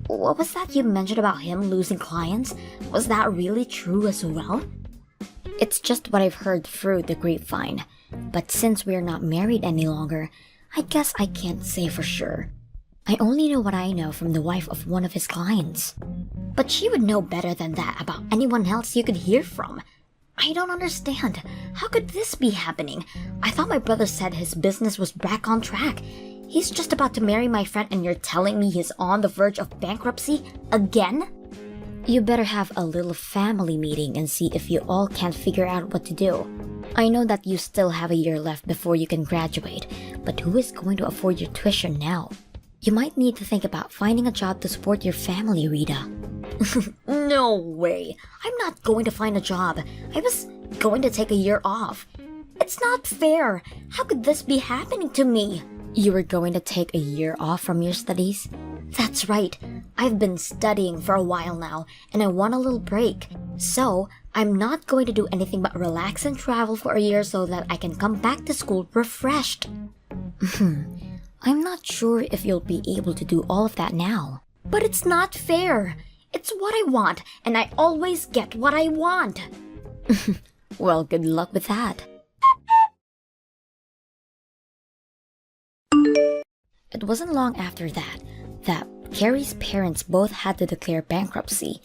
what was that you mentioned about him losing clients? Was that really true as well? It's just what I've heard through the grapevine. But since we're not married any longer, I guess I can't say for sure. I only know what I know from the wife of one of his clients. But she would know better than that about anyone else you could hear from. I don't understand. How could this be happening? I thought my brother said his business was back on track. He's just about to marry my friend and you're telling me he's on the verge of bankruptcy again? You better have a little family meeting and see if you all can't figure out what to do. I know that you still have a year left before you can graduate, but who is going to afford your tuition now? You might need to think about finding a job to support your family, Rita. No way. I'm not going to find a job. I was going to take a year off. It's not fair. How could this be happening to me? You were going to take a year off from your studies? That's right. I've been studying for a while now, and I want a little break. So, I'm not going to do anything but relax and travel for a year so that I can come back to school refreshed. I'm not sure if you'll be able to do all of that now. But it's not fair. It's what I want, and I always get what I want. Well, good luck with that. It wasn't long after that Carrie's parents both had to declare bankruptcy.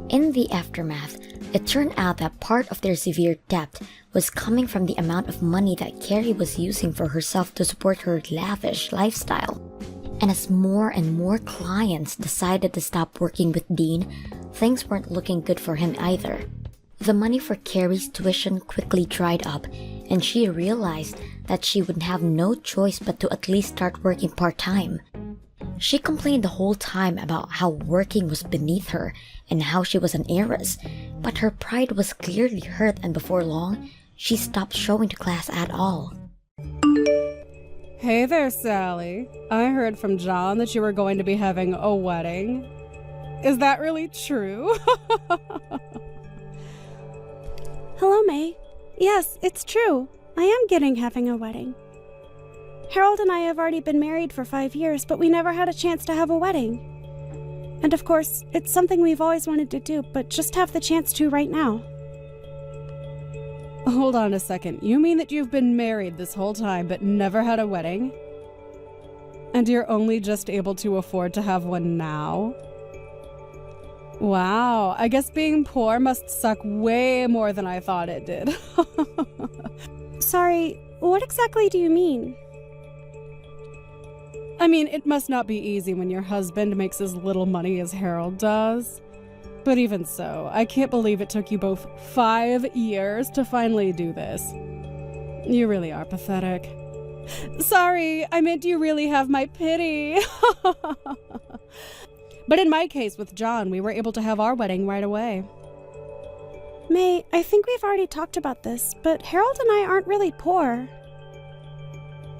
In the aftermath, it turned out that part of their severe debt was coming from the amount of money that Carrie was using for herself to support her lavish lifestyle. And as more and more clients decided to stop working with Dean, things weren't looking good for him either. The money for Carrie's tuition quickly dried up, and she realized that she would have no choice but to at least start working part-time. She complained the whole time about how working was beneath her and how she was an heiress, but her pride was clearly hurt, and before long, she stopped showing to class at all. Hey there, Sally. I heard from John that you were going to be having a wedding. Is that really true? Hello, May. Yes, it's true. I am having a wedding. Harold and I have already been married for 5 years, but we never had a chance to have a wedding. And of course, it's something we've always wanted to do, but just have the chance to right now. Hold on a second. You mean that you've been married this whole time, but never had a wedding? And you're only just able to afford to have one now? Wow, I guess being poor must suck way more than I thought it did. Sorry, what exactly do you mean? I mean, it must not be easy when your husband makes as little money as Harold does. But even so, I can't believe it took you both 5 years to finally do this. You really are pathetic. Sorry, I meant you really have my pity. But in my case with John, we were able to have our wedding right away. May, I think we've already talked about this, but Harold and I aren't really poor.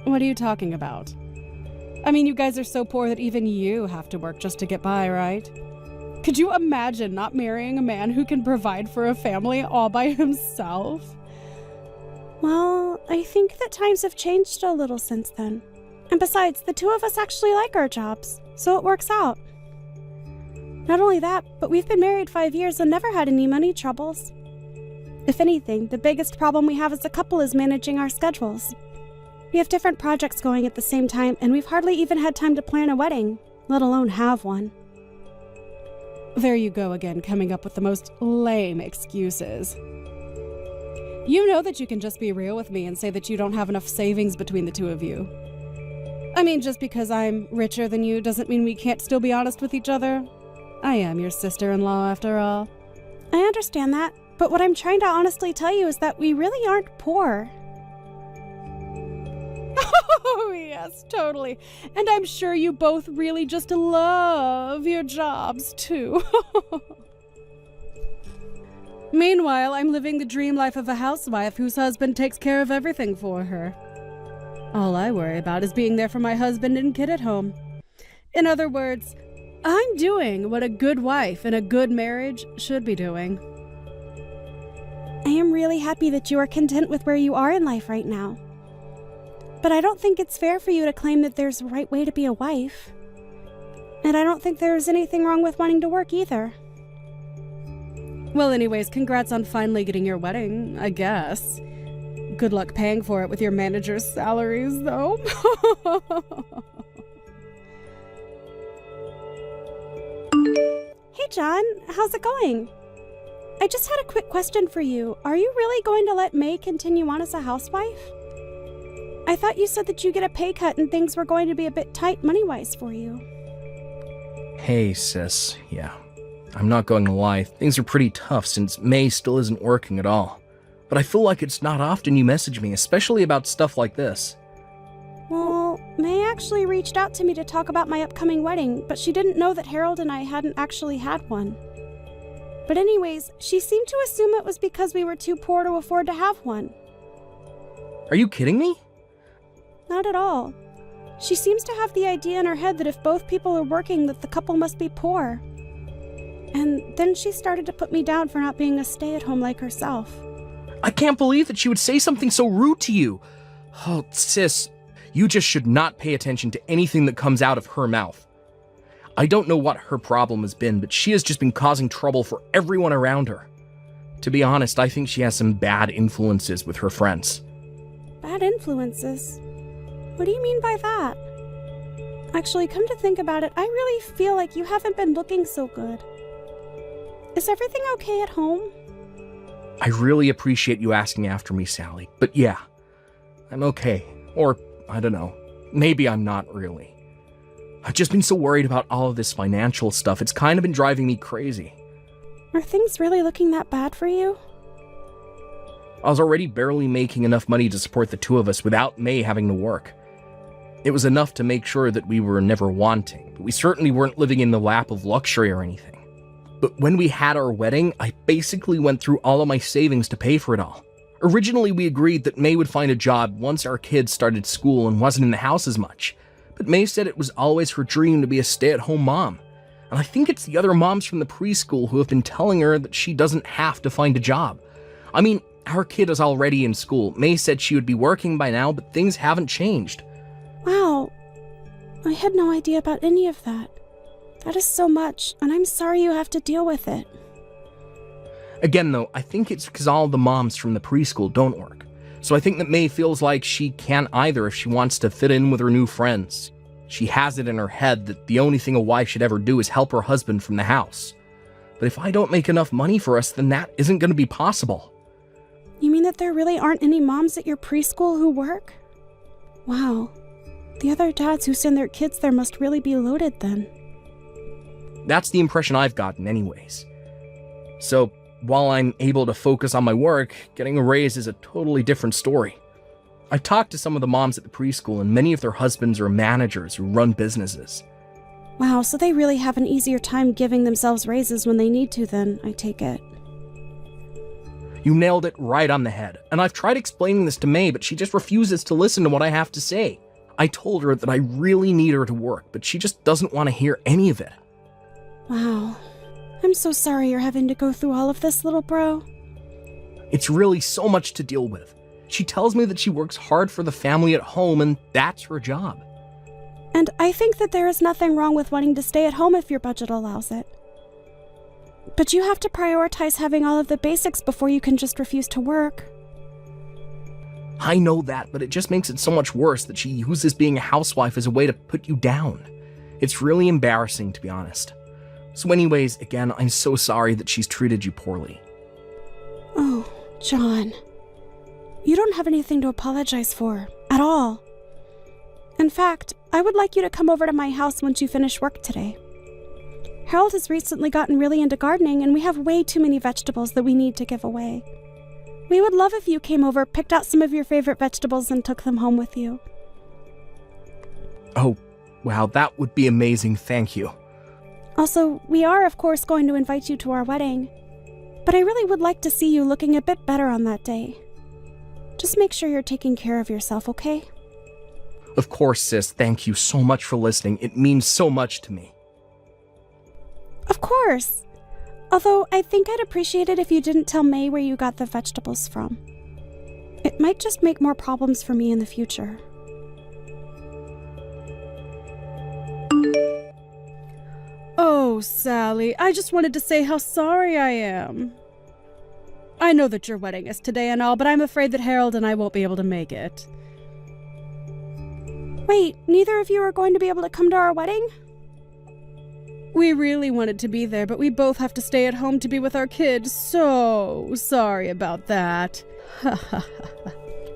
What are you talking about? I mean, you guys are so poor that even you have to work just to get by, right? Could you imagine not marrying a man who can provide for a family all by himself? Well, I think that times have changed a little since then. And besides, the two of us actually like our jobs, so it works out. Not only that, but we've been married 5 years and never had any money troubles. If anything, the biggest problem we have as a couple is managing our schedules. We have different projects going at the same time, and we've hardly even had time to plan a wedding, let alone have one. There you go again, coming up with the most lame excuses. You know that you can just be real with me and say that you don't have enough savings between the two of you. I mean, just because I'm richer than you doesn't mean we can't still be honest with each other. I am your sister-in-law, after all. I understand that, but what I'm trying to honestly tell you is that we really aren't poor. Oh, yes, totally. And I'm sure you both really just love your jobs, too. Meanwhile, I'm living the dream life of a housewife whose husband takes care of everything for her. All I worry about is being there for my husband and kid at home. In other words, I'm doing what a good wife in a good marriage should be doing. I am really happy that you are content with where you are in life right now. But I don't think it's fair for you to claim that there's a right way to be a wife. And I don't think there's anything wrong with wanting to work either. Well, anyways, congrats on finally getting your wedding, I guess. Good luck paying for it with your manager's salaries, though. Hey, John, how's it going? I just had a quick question for you. Are you really going to let May continue on as a housewife? I thought you said that you get a pay cut and things were going to be a bit tight money-wise for you. Hey, sis. Yeah, I'm not going to lie. Things are pretty tough since May still isn't working at all. But I feel like it's not often you message me, especially about stuff like this. Well, May actually reached out to me to talk about my upcoming wedding, but she didn't know that Harold and I hadn't actually had one. But anyways, she seemed to assume it was because we were too poor to afford to have one. Are you kidding me? Not at all. She seems to have the idea in her head that if both people are working, that the couple must be poor. And then she started to put me down for not being a stay-at-home like herself. I can't believe that she would say something so rude to you. Oh, sis, you just should not pay attention to anything that comes out of her mouth. I don't know what her problem has been, but she has just been causing trouble for everyone around her. To be honest, I think she has some bad influences with her friends. Bad influences? What do you mean by that? Actually, come to think about it, I really feel like you haven't been looking so good. Is everything okay at home? I really appreciate you asking after me, Sally. But yeah, I'm okay. Or, I don't know, maybe I'm not really. I've just been so worried about all of this financial stuff, it's kind of been driving me crazy. Are things really looking that bad for you? I was already barely making enough money to support the two of us without May having to work. It was enough to make sure that we were never wanting, but we certainly weren't living in the lap of luxury or anything. But when we had our wedding, I basically went through all of my savings to pay for it all. Originally, we agreed that May would find a job once our kids started school and wasn't in the house as much. But May said it was always her dream to be a stay-at-home mom. And I think it's the other moms from the preschool who have been telling her that she doesn't have to find a job. I mean, our kid is already in school. May said she would be working by now, but things haven't changed. Wow. I had no idea about any of that. That is so much, and I'm sorry you have to deal with it. Again, though, I think it's because all the moms from the preschool don't work. So I think that May feels like she can't either if she wants to fit in with her new friends. She has it in her head that the only thing a wife should ever do is help her husband from the house. But if I don't make enough money for us, then that isn't going to be possible. You mean that there really aren't any moms at your preschool who work? Wow. The other dads who send their kids there must really be loaded then. That's the impression I've gotten anyways. So, while I'm able to focus on my work, getting a raise is a totally different story. I've talked to some of the moms at the preschool, and many of their husbands are managers who run businesses. Wow, so they really have an easier time giving themselves raises when they need to then, I take it. You nailed it right on the head, and I've tried explaining this to May, but she just refuses to listen to what I have to say. I told her that I really need her to work, but she just doesn't want to hear any of it. Wow. I'm so sorry you're having to go through all of this, little bro. It's really so much to deal with. She tells me that she works hard for the family at home, and that's her job. And I think that there is nothing wrong with wanting to stay at home if your budget allows it. But you have to prioritize having all of the basics before you can just refuse to work. I know that, but it just makes it so much worse that she uses being a housewife as a way to put you down. It's really embarrassing, to be honest. So anyways, again, I'm so sorry that she's treated you poorly. Oh, John. You don't have anything to apologize for, at all. In fact, I would like you to come over to my house once you finish work today. Harold has recently gotten really into gardening, and we have way too many vegetables that we need to give away. We would love if you came over, picked out some of your favorite vegetables, and took them home with you. Oh, wow, that would be amazing, thank you. Also, we are, of course, going to invite you to our wedding. But I really would like to see you looking a bit better on that day. Just make sure you're taking care of yourself, okay? Of course, sis, thank you so much for listening. It means so much to me. Of course. Although, I think I'd appreciate it if you didn't tell May where you got the vegetables from. It might just make more problems for me in the future. Oh, Sally, I just wanted to say how sorry I am. I know that your wedding is today and all, but I'm afraid that Harold and I won't be able to make it. Wait, neither of you are going to be able to come to our wedding? We really wanted to be there, but we both have to stay at home to be with our kids. So sorry about that.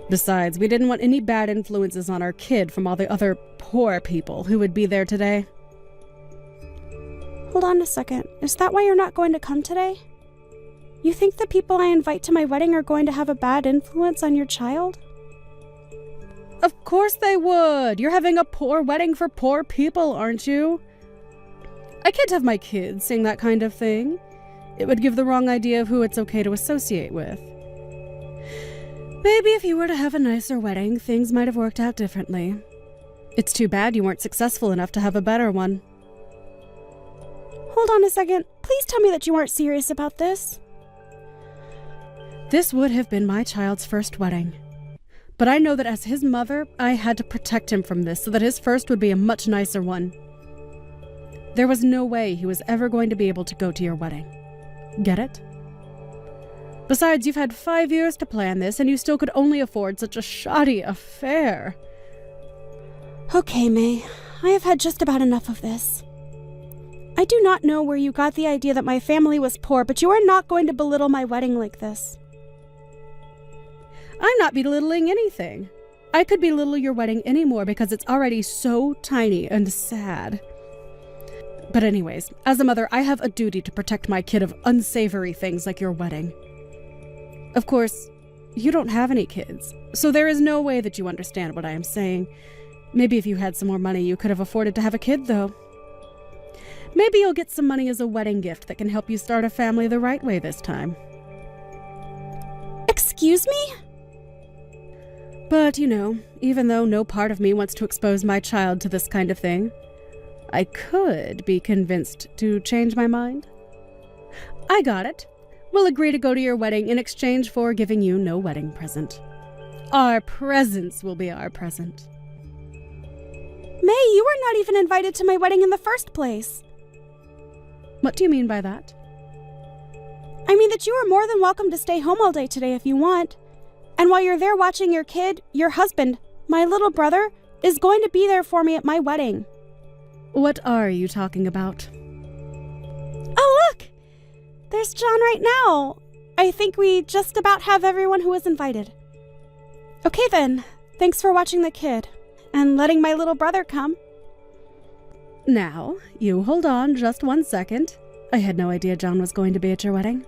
Besides, we didn't want any bad influences on our kid from all the other poor people who would be there today. Hold on a second. Is that why you're not going to come today? You think the people I invite to my wedding are going to have a bad influence on your child? Of course they would. You're having a poor wedding for poor people, aren't you? I can't have my kids saying that kind of thing. It would give the wrong idea of who it's okay to associate with. Maybe if you were to have a nicer wedding, things might have worked out differently. It's too bad you weren't successful enough to have a better one. Hold on a second. Please tell me that you aren't serious about this. This would have been my child's first wedding. But I know that as his mother, I had to protect him from this so that his first would be a much nicer one. There was no way he was ever going to be able to go to your wedding. Get it? Besides, you've had 5 years to plan this, and you still could only afford such a shoddy affair. Okay, May. I have had just about enough of this. I do not know where you got the idea that my family was poor, but you are not going to belittle my wedding like this. I'm not belittling anything. I could belittle your wedding anymore because it's already so tiny and sad. But anyways, as a mother, I have a duty to protect my kid of unsavory things like your wedding. Of course, you don't have any kids, so there is no way that you understand what I am saying. Maybe if you had some more money, you could have afforded to have a kid, though. Maybe you'll get some money as a wedding gift that can help you start a family the right way this time. Excuse me? But, you know, even though no part of me wants to expose my child to this kind of thing, I could be convinced to change my mind. I got it. We'll agree to go to your wedding in exchange for giving you no wedding present. Our presents will be our present. May, you were not even invited to my wedding in the first place. What do you mean by that? I mean that you are more than welcome to stay home all day today if you want. And while you're there watching your kid, your husband, my little brother, is going to be there for me at my wedding. What are you talking about? Oh, look! There's John right now. I think we just about have everyone who was invited. Okay then, thanks for watching the kid, and letting my little brother come. Now, you hold on just 1 second. I had no idea John was going to be at your wedding.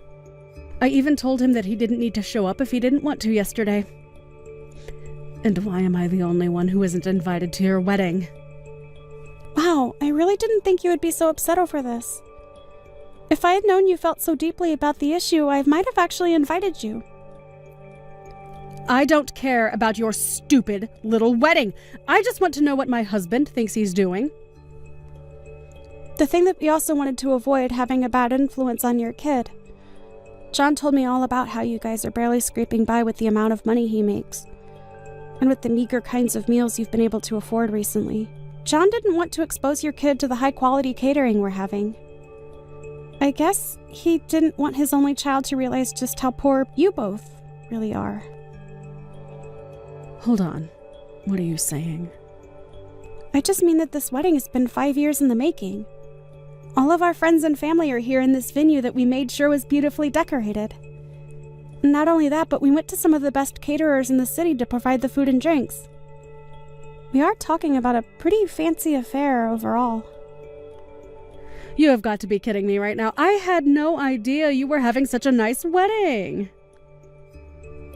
I even told him that he didn't need to show up if he didn't want to yesterday. And why am I the only one who isn't invited to your wedding? Wow, I really didn't think you would be so upset over this. If I had known you felt so deeply about the issue, I might have actually invited you. I don't care about your stupid little wedding. I just want to know what my husband thinks he's doing. The thing that we also wanted to avoid having a bad influence on your kid. John told me all about how you guys are barely scraping by with the amount of money he makes, and with the meager kinds of meals you've been able to afford recently. John didn't want to expose your kid to the high-quality catering we're having. I guess he didn't want his only child to realize just how poor you both really are. Hold on. What are you saying? I just mean that this wedding has been 5 years in the making. All of our friends and family are here in this venue that we made sure was beautifully decorated. Not only that, but we went to some of the best caterers in the city to provide the food and drinks. We are talking about a pretty fancy affair overall. You have got to be kidding me right now. I had no idea you were having such a nice wedding.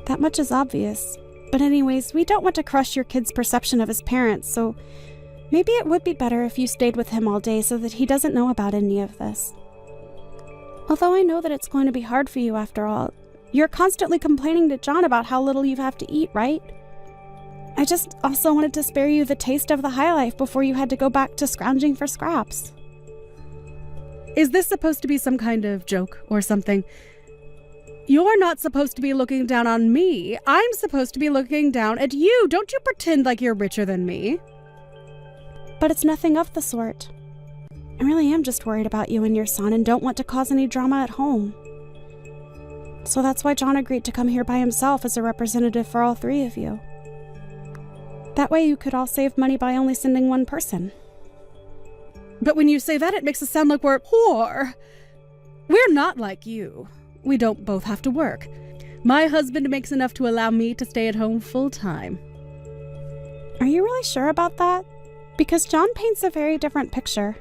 That much is obvious. But anyways, we don't want to crush your kid's perception of his parents, so maybe it would be better if you stayed with him all day so that he doesn't know about any of this. Although I know that it's going to be hard for you after all. You're constantly complaining to John about how little you have to eat, right? I just also wanted to spare you the taste of the high life before you had to go back to scrounging for scraps. Is this supposed to be some kind of joke or something? You're not supposed to be looking down on me. I'm supposed to be looking down at you. Don't you pretend like you're richer than me. But it's nothing of the sort. I really am just worried about you and your son and don't want to cause any drama at home. So that's why John agreed to come here by himself as a representative for all three of you. That way you could all save money by only sending one person. But when you say that, it makes us sound like we're poor. We're not like you. We don't both have to work. My husband makes enough to allow me to stay at home full time. Are you really sure about that? Because John paints a very different picture.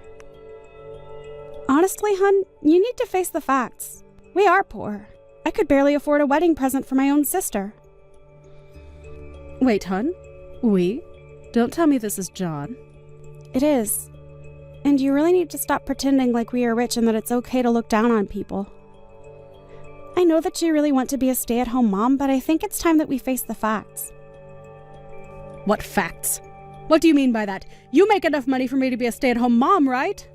Honestly, hun, you need to face the facts. We are poor. I could barely afford a wedding present for my own sister. Wait, hun? We? Don't tell me this is John. It is. And you really need to stop pretending like we are rich and that it's okay to look down on people. I know that you really want to be a stay-at-home mom, but I think it's time that we face the facts. What facts? What do you mean by that? You make enough money for me to be a stay-at-home mom, right?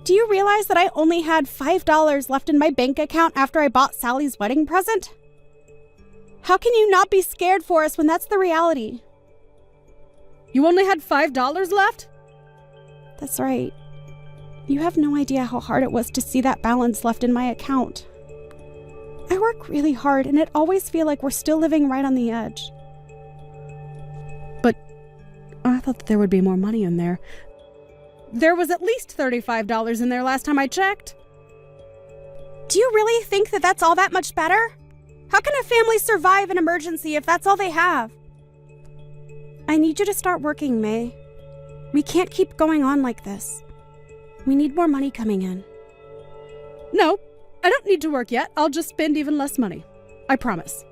Do you realize that I only had $5 left in my bank account after I bought Sally's wedding present? How can you not be scared for us when that's the reality? You only had $5 left? That's right. You have no idea how hard it was to see that balance left in my account. I work really hard, and it always feels like we're still living right on the edge. But I thought that there would be more money in there. There was at least $35 in there last time I checked. Do you really think that that's all that much better? How can a family survive an emergency if that's all they have? I need you to start working, May. We can't keep going on like this. We need more money coming in. No, I don't need to work yet. I'll just spend even less money. I promise.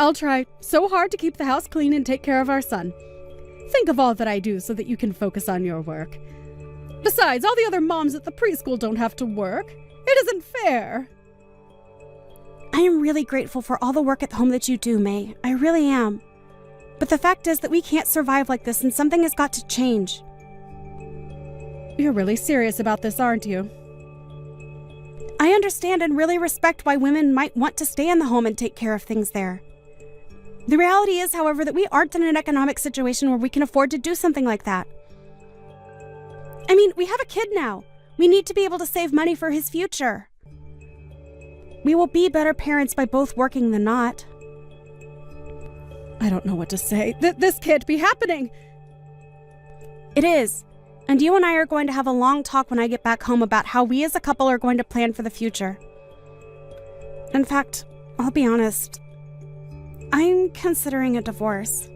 I'll try so hard to keep the house clean and take care of our son. Think of all that I do so that you can focus on your work. Besides, all the other moms at the preschool don't have to work. It isn't fair. I am really grateful for all the work at home that you do, May. I really am. But the fact is that we can't survive like this and something has got to change. You're really serious about this, aren't you? I understand and really respect why women might want to stay in the home and take care of things there. The reality is, however, that we aren't in an economic situation where we can afford to do something like that. I mean, we have a kid now. We need to be able to save money for his future. We will be better parents by both working than not. I don't know what to say. This can't be happening. It is. And you and I are going to have a long talk when I get back home about how we as a couple are going to plan for the future. In fact, I'll be honest, I'm considering a divorce.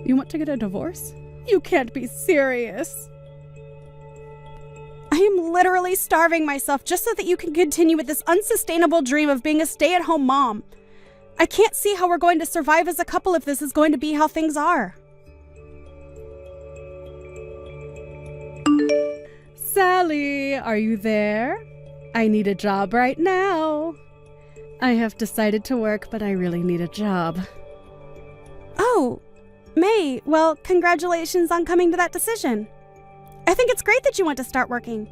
You want to get a divorce? You can't be serious. I am literally starving myself just so that you can continue with this unsustainable dream of being a stay-at-home mom. I can't see how we're going to survive as a couple if this is going to be how things are. Sally, are you there? I need a job right now. I have decided to work, but I really need a job. Oh, May, well, congratulations on coming to that decision. I think it's great that you want to start working,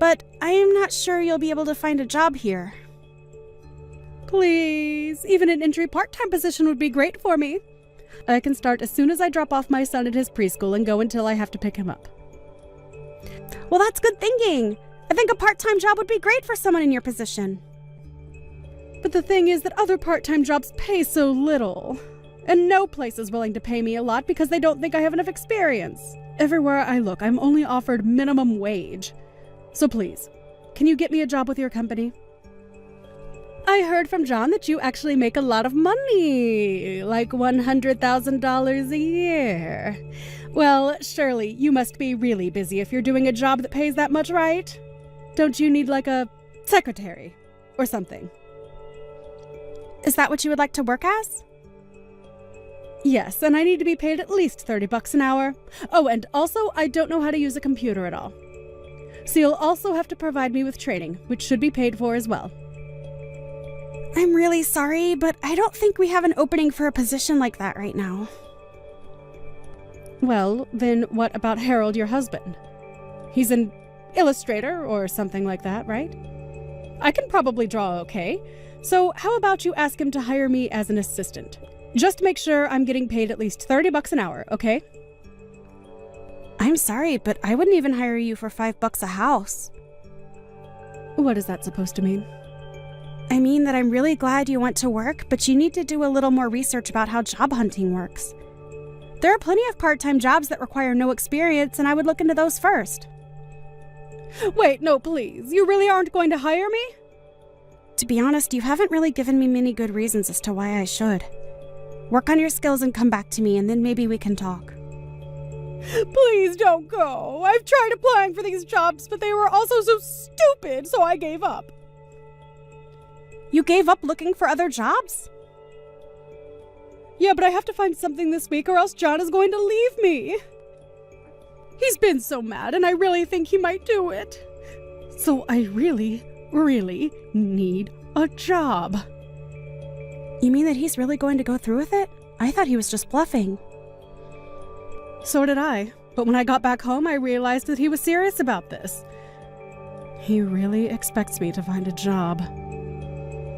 but I am not sure you'll be able to find a job here. Please, even an entry part-time position would be great for me. I can start as soon as I drop off my son at his preschool and go until I have to pick him up. Well, that's good thinking. I think a part-time job would be great for someone in your position. But the thing is that other part-time jobs pay so little. And no place is willing to pay me a lot because they don't think I have enough experience. Everywhere I look, I'm only offered minimum wage. So please, can you get me a job with your company? I heard from John that you actually make a lot of money, like $100,000 a year. Well, surely you must be really busy if you're doing a job that pays that much, right? Don't you need like a secretary or something? Is that what you would like to work as? Yes, and I need to be paid at least $30 an hour. Oh, and also I don't know how to use a computer at all. So you'll also have to provide me with training, which should be paid for as well. I'm really sorry, but I don't think we have an opening for a position like that right now. Well, then what about Harold, your husband? He's an illustrator or something like that, right? I can probably draw okay. So how about you ask him to hire me as an assistant? Just make sure I'm getting paid at least $30 an hour, okay? I'm sorry, but I wouldn't even hire you for $5 a house. What is that supposed to mean? I mean that I'm really glad you want to work, but you need to do a little more research about how job hunting works. There are plenty of part-time jobs that require no experience, and I would look into those first. Wait, no, please. You really aren't going to hire me? To be honest, you haven't really given me many good reasons as to why I should. Work on your skills and come back to me, and then maybe we can talk. Please don't go. I've tried applying for these jobs, but they were also so stupid, so I gave up. You gave up looking for other jobs? Yeah, but I have to find something this week or else John is going to leave me. He's been so mad, and I really think he might do it. So I really need a job. You mean that he's really going to go through with it? I thought he was just bluffing. So did I, but when I got back home, I realized that he was serious about this. He really expects me to find a job.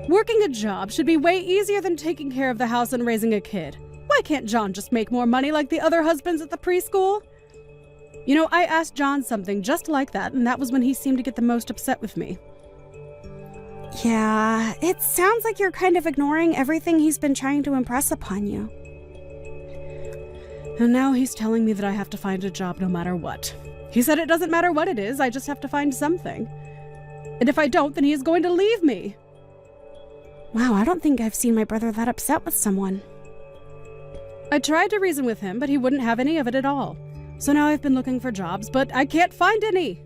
Working a job should be way easier than taking care of the house and raising a kid. Why can't John just make more money like the other husbands at the preschool? You know, I asked John something just like that, and that was when he seemed to get the most upset with me. Yeah, it sounds like you're kind of ignoring everything he's been trying to impress upon you. And now he's telling me that I have to find a job no matter what. He said it doesn't matter what it is, I just have to find something. And if I don't, then he is going to leave me. Wow, I don't think I've seen my brother that upset with someone. I tried to reason with him, but he wouldn't have any of it at all. So now I've been looking for jobs, but I can't find any.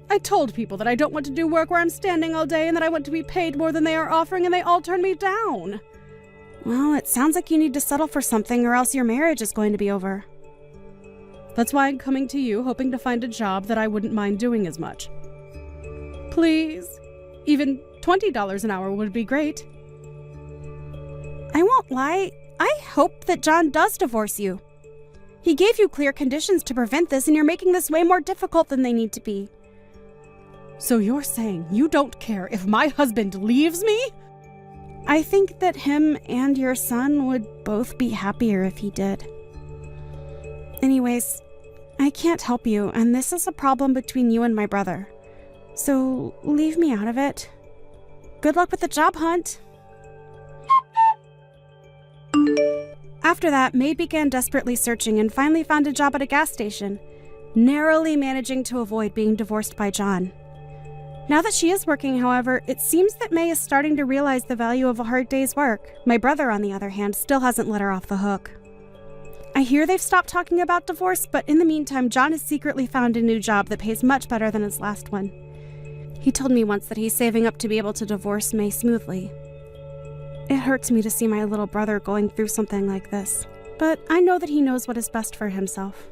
I told people that I don't want to do work where I'm standing all day and that I want to be paid more than they are offering, and they all turn me down. Well, it sounds like you need to settle for something or else your marriage is going to be over. That's why I'm coming to you, hoping to find a job that I wouldn't mind doing as much. Please, even $20 an hour would be great. I won't lie, I hope that John does divorce you. He gave you clear conditions to prevent this, and you're making this way more difficult than they need to be. So you're saying you don't care if my husband leaves me? I think that him and your son would both be happier if he did. Anyways, I can't help you, and this is a problem between you and my brother. So leave me out of it. Good luck with the job hunt. After that, May began desperately searching and finally found a job at a gas station. narrowly managing to avoid being divorced by John. Now that she is working, however, it seems that May is starting to realize the value of a hard day's work. My brother, on the other hand, still hasn't let her off the hook. I hear they've stopped talking about divorce, but in the meantime, John has secretly found a new job that pays much better than his last one. He told me once that he's saving up to be able to divorce May smoothly. It hurts me to see my little brother going through something like this, but I know that he knows what is best for himself.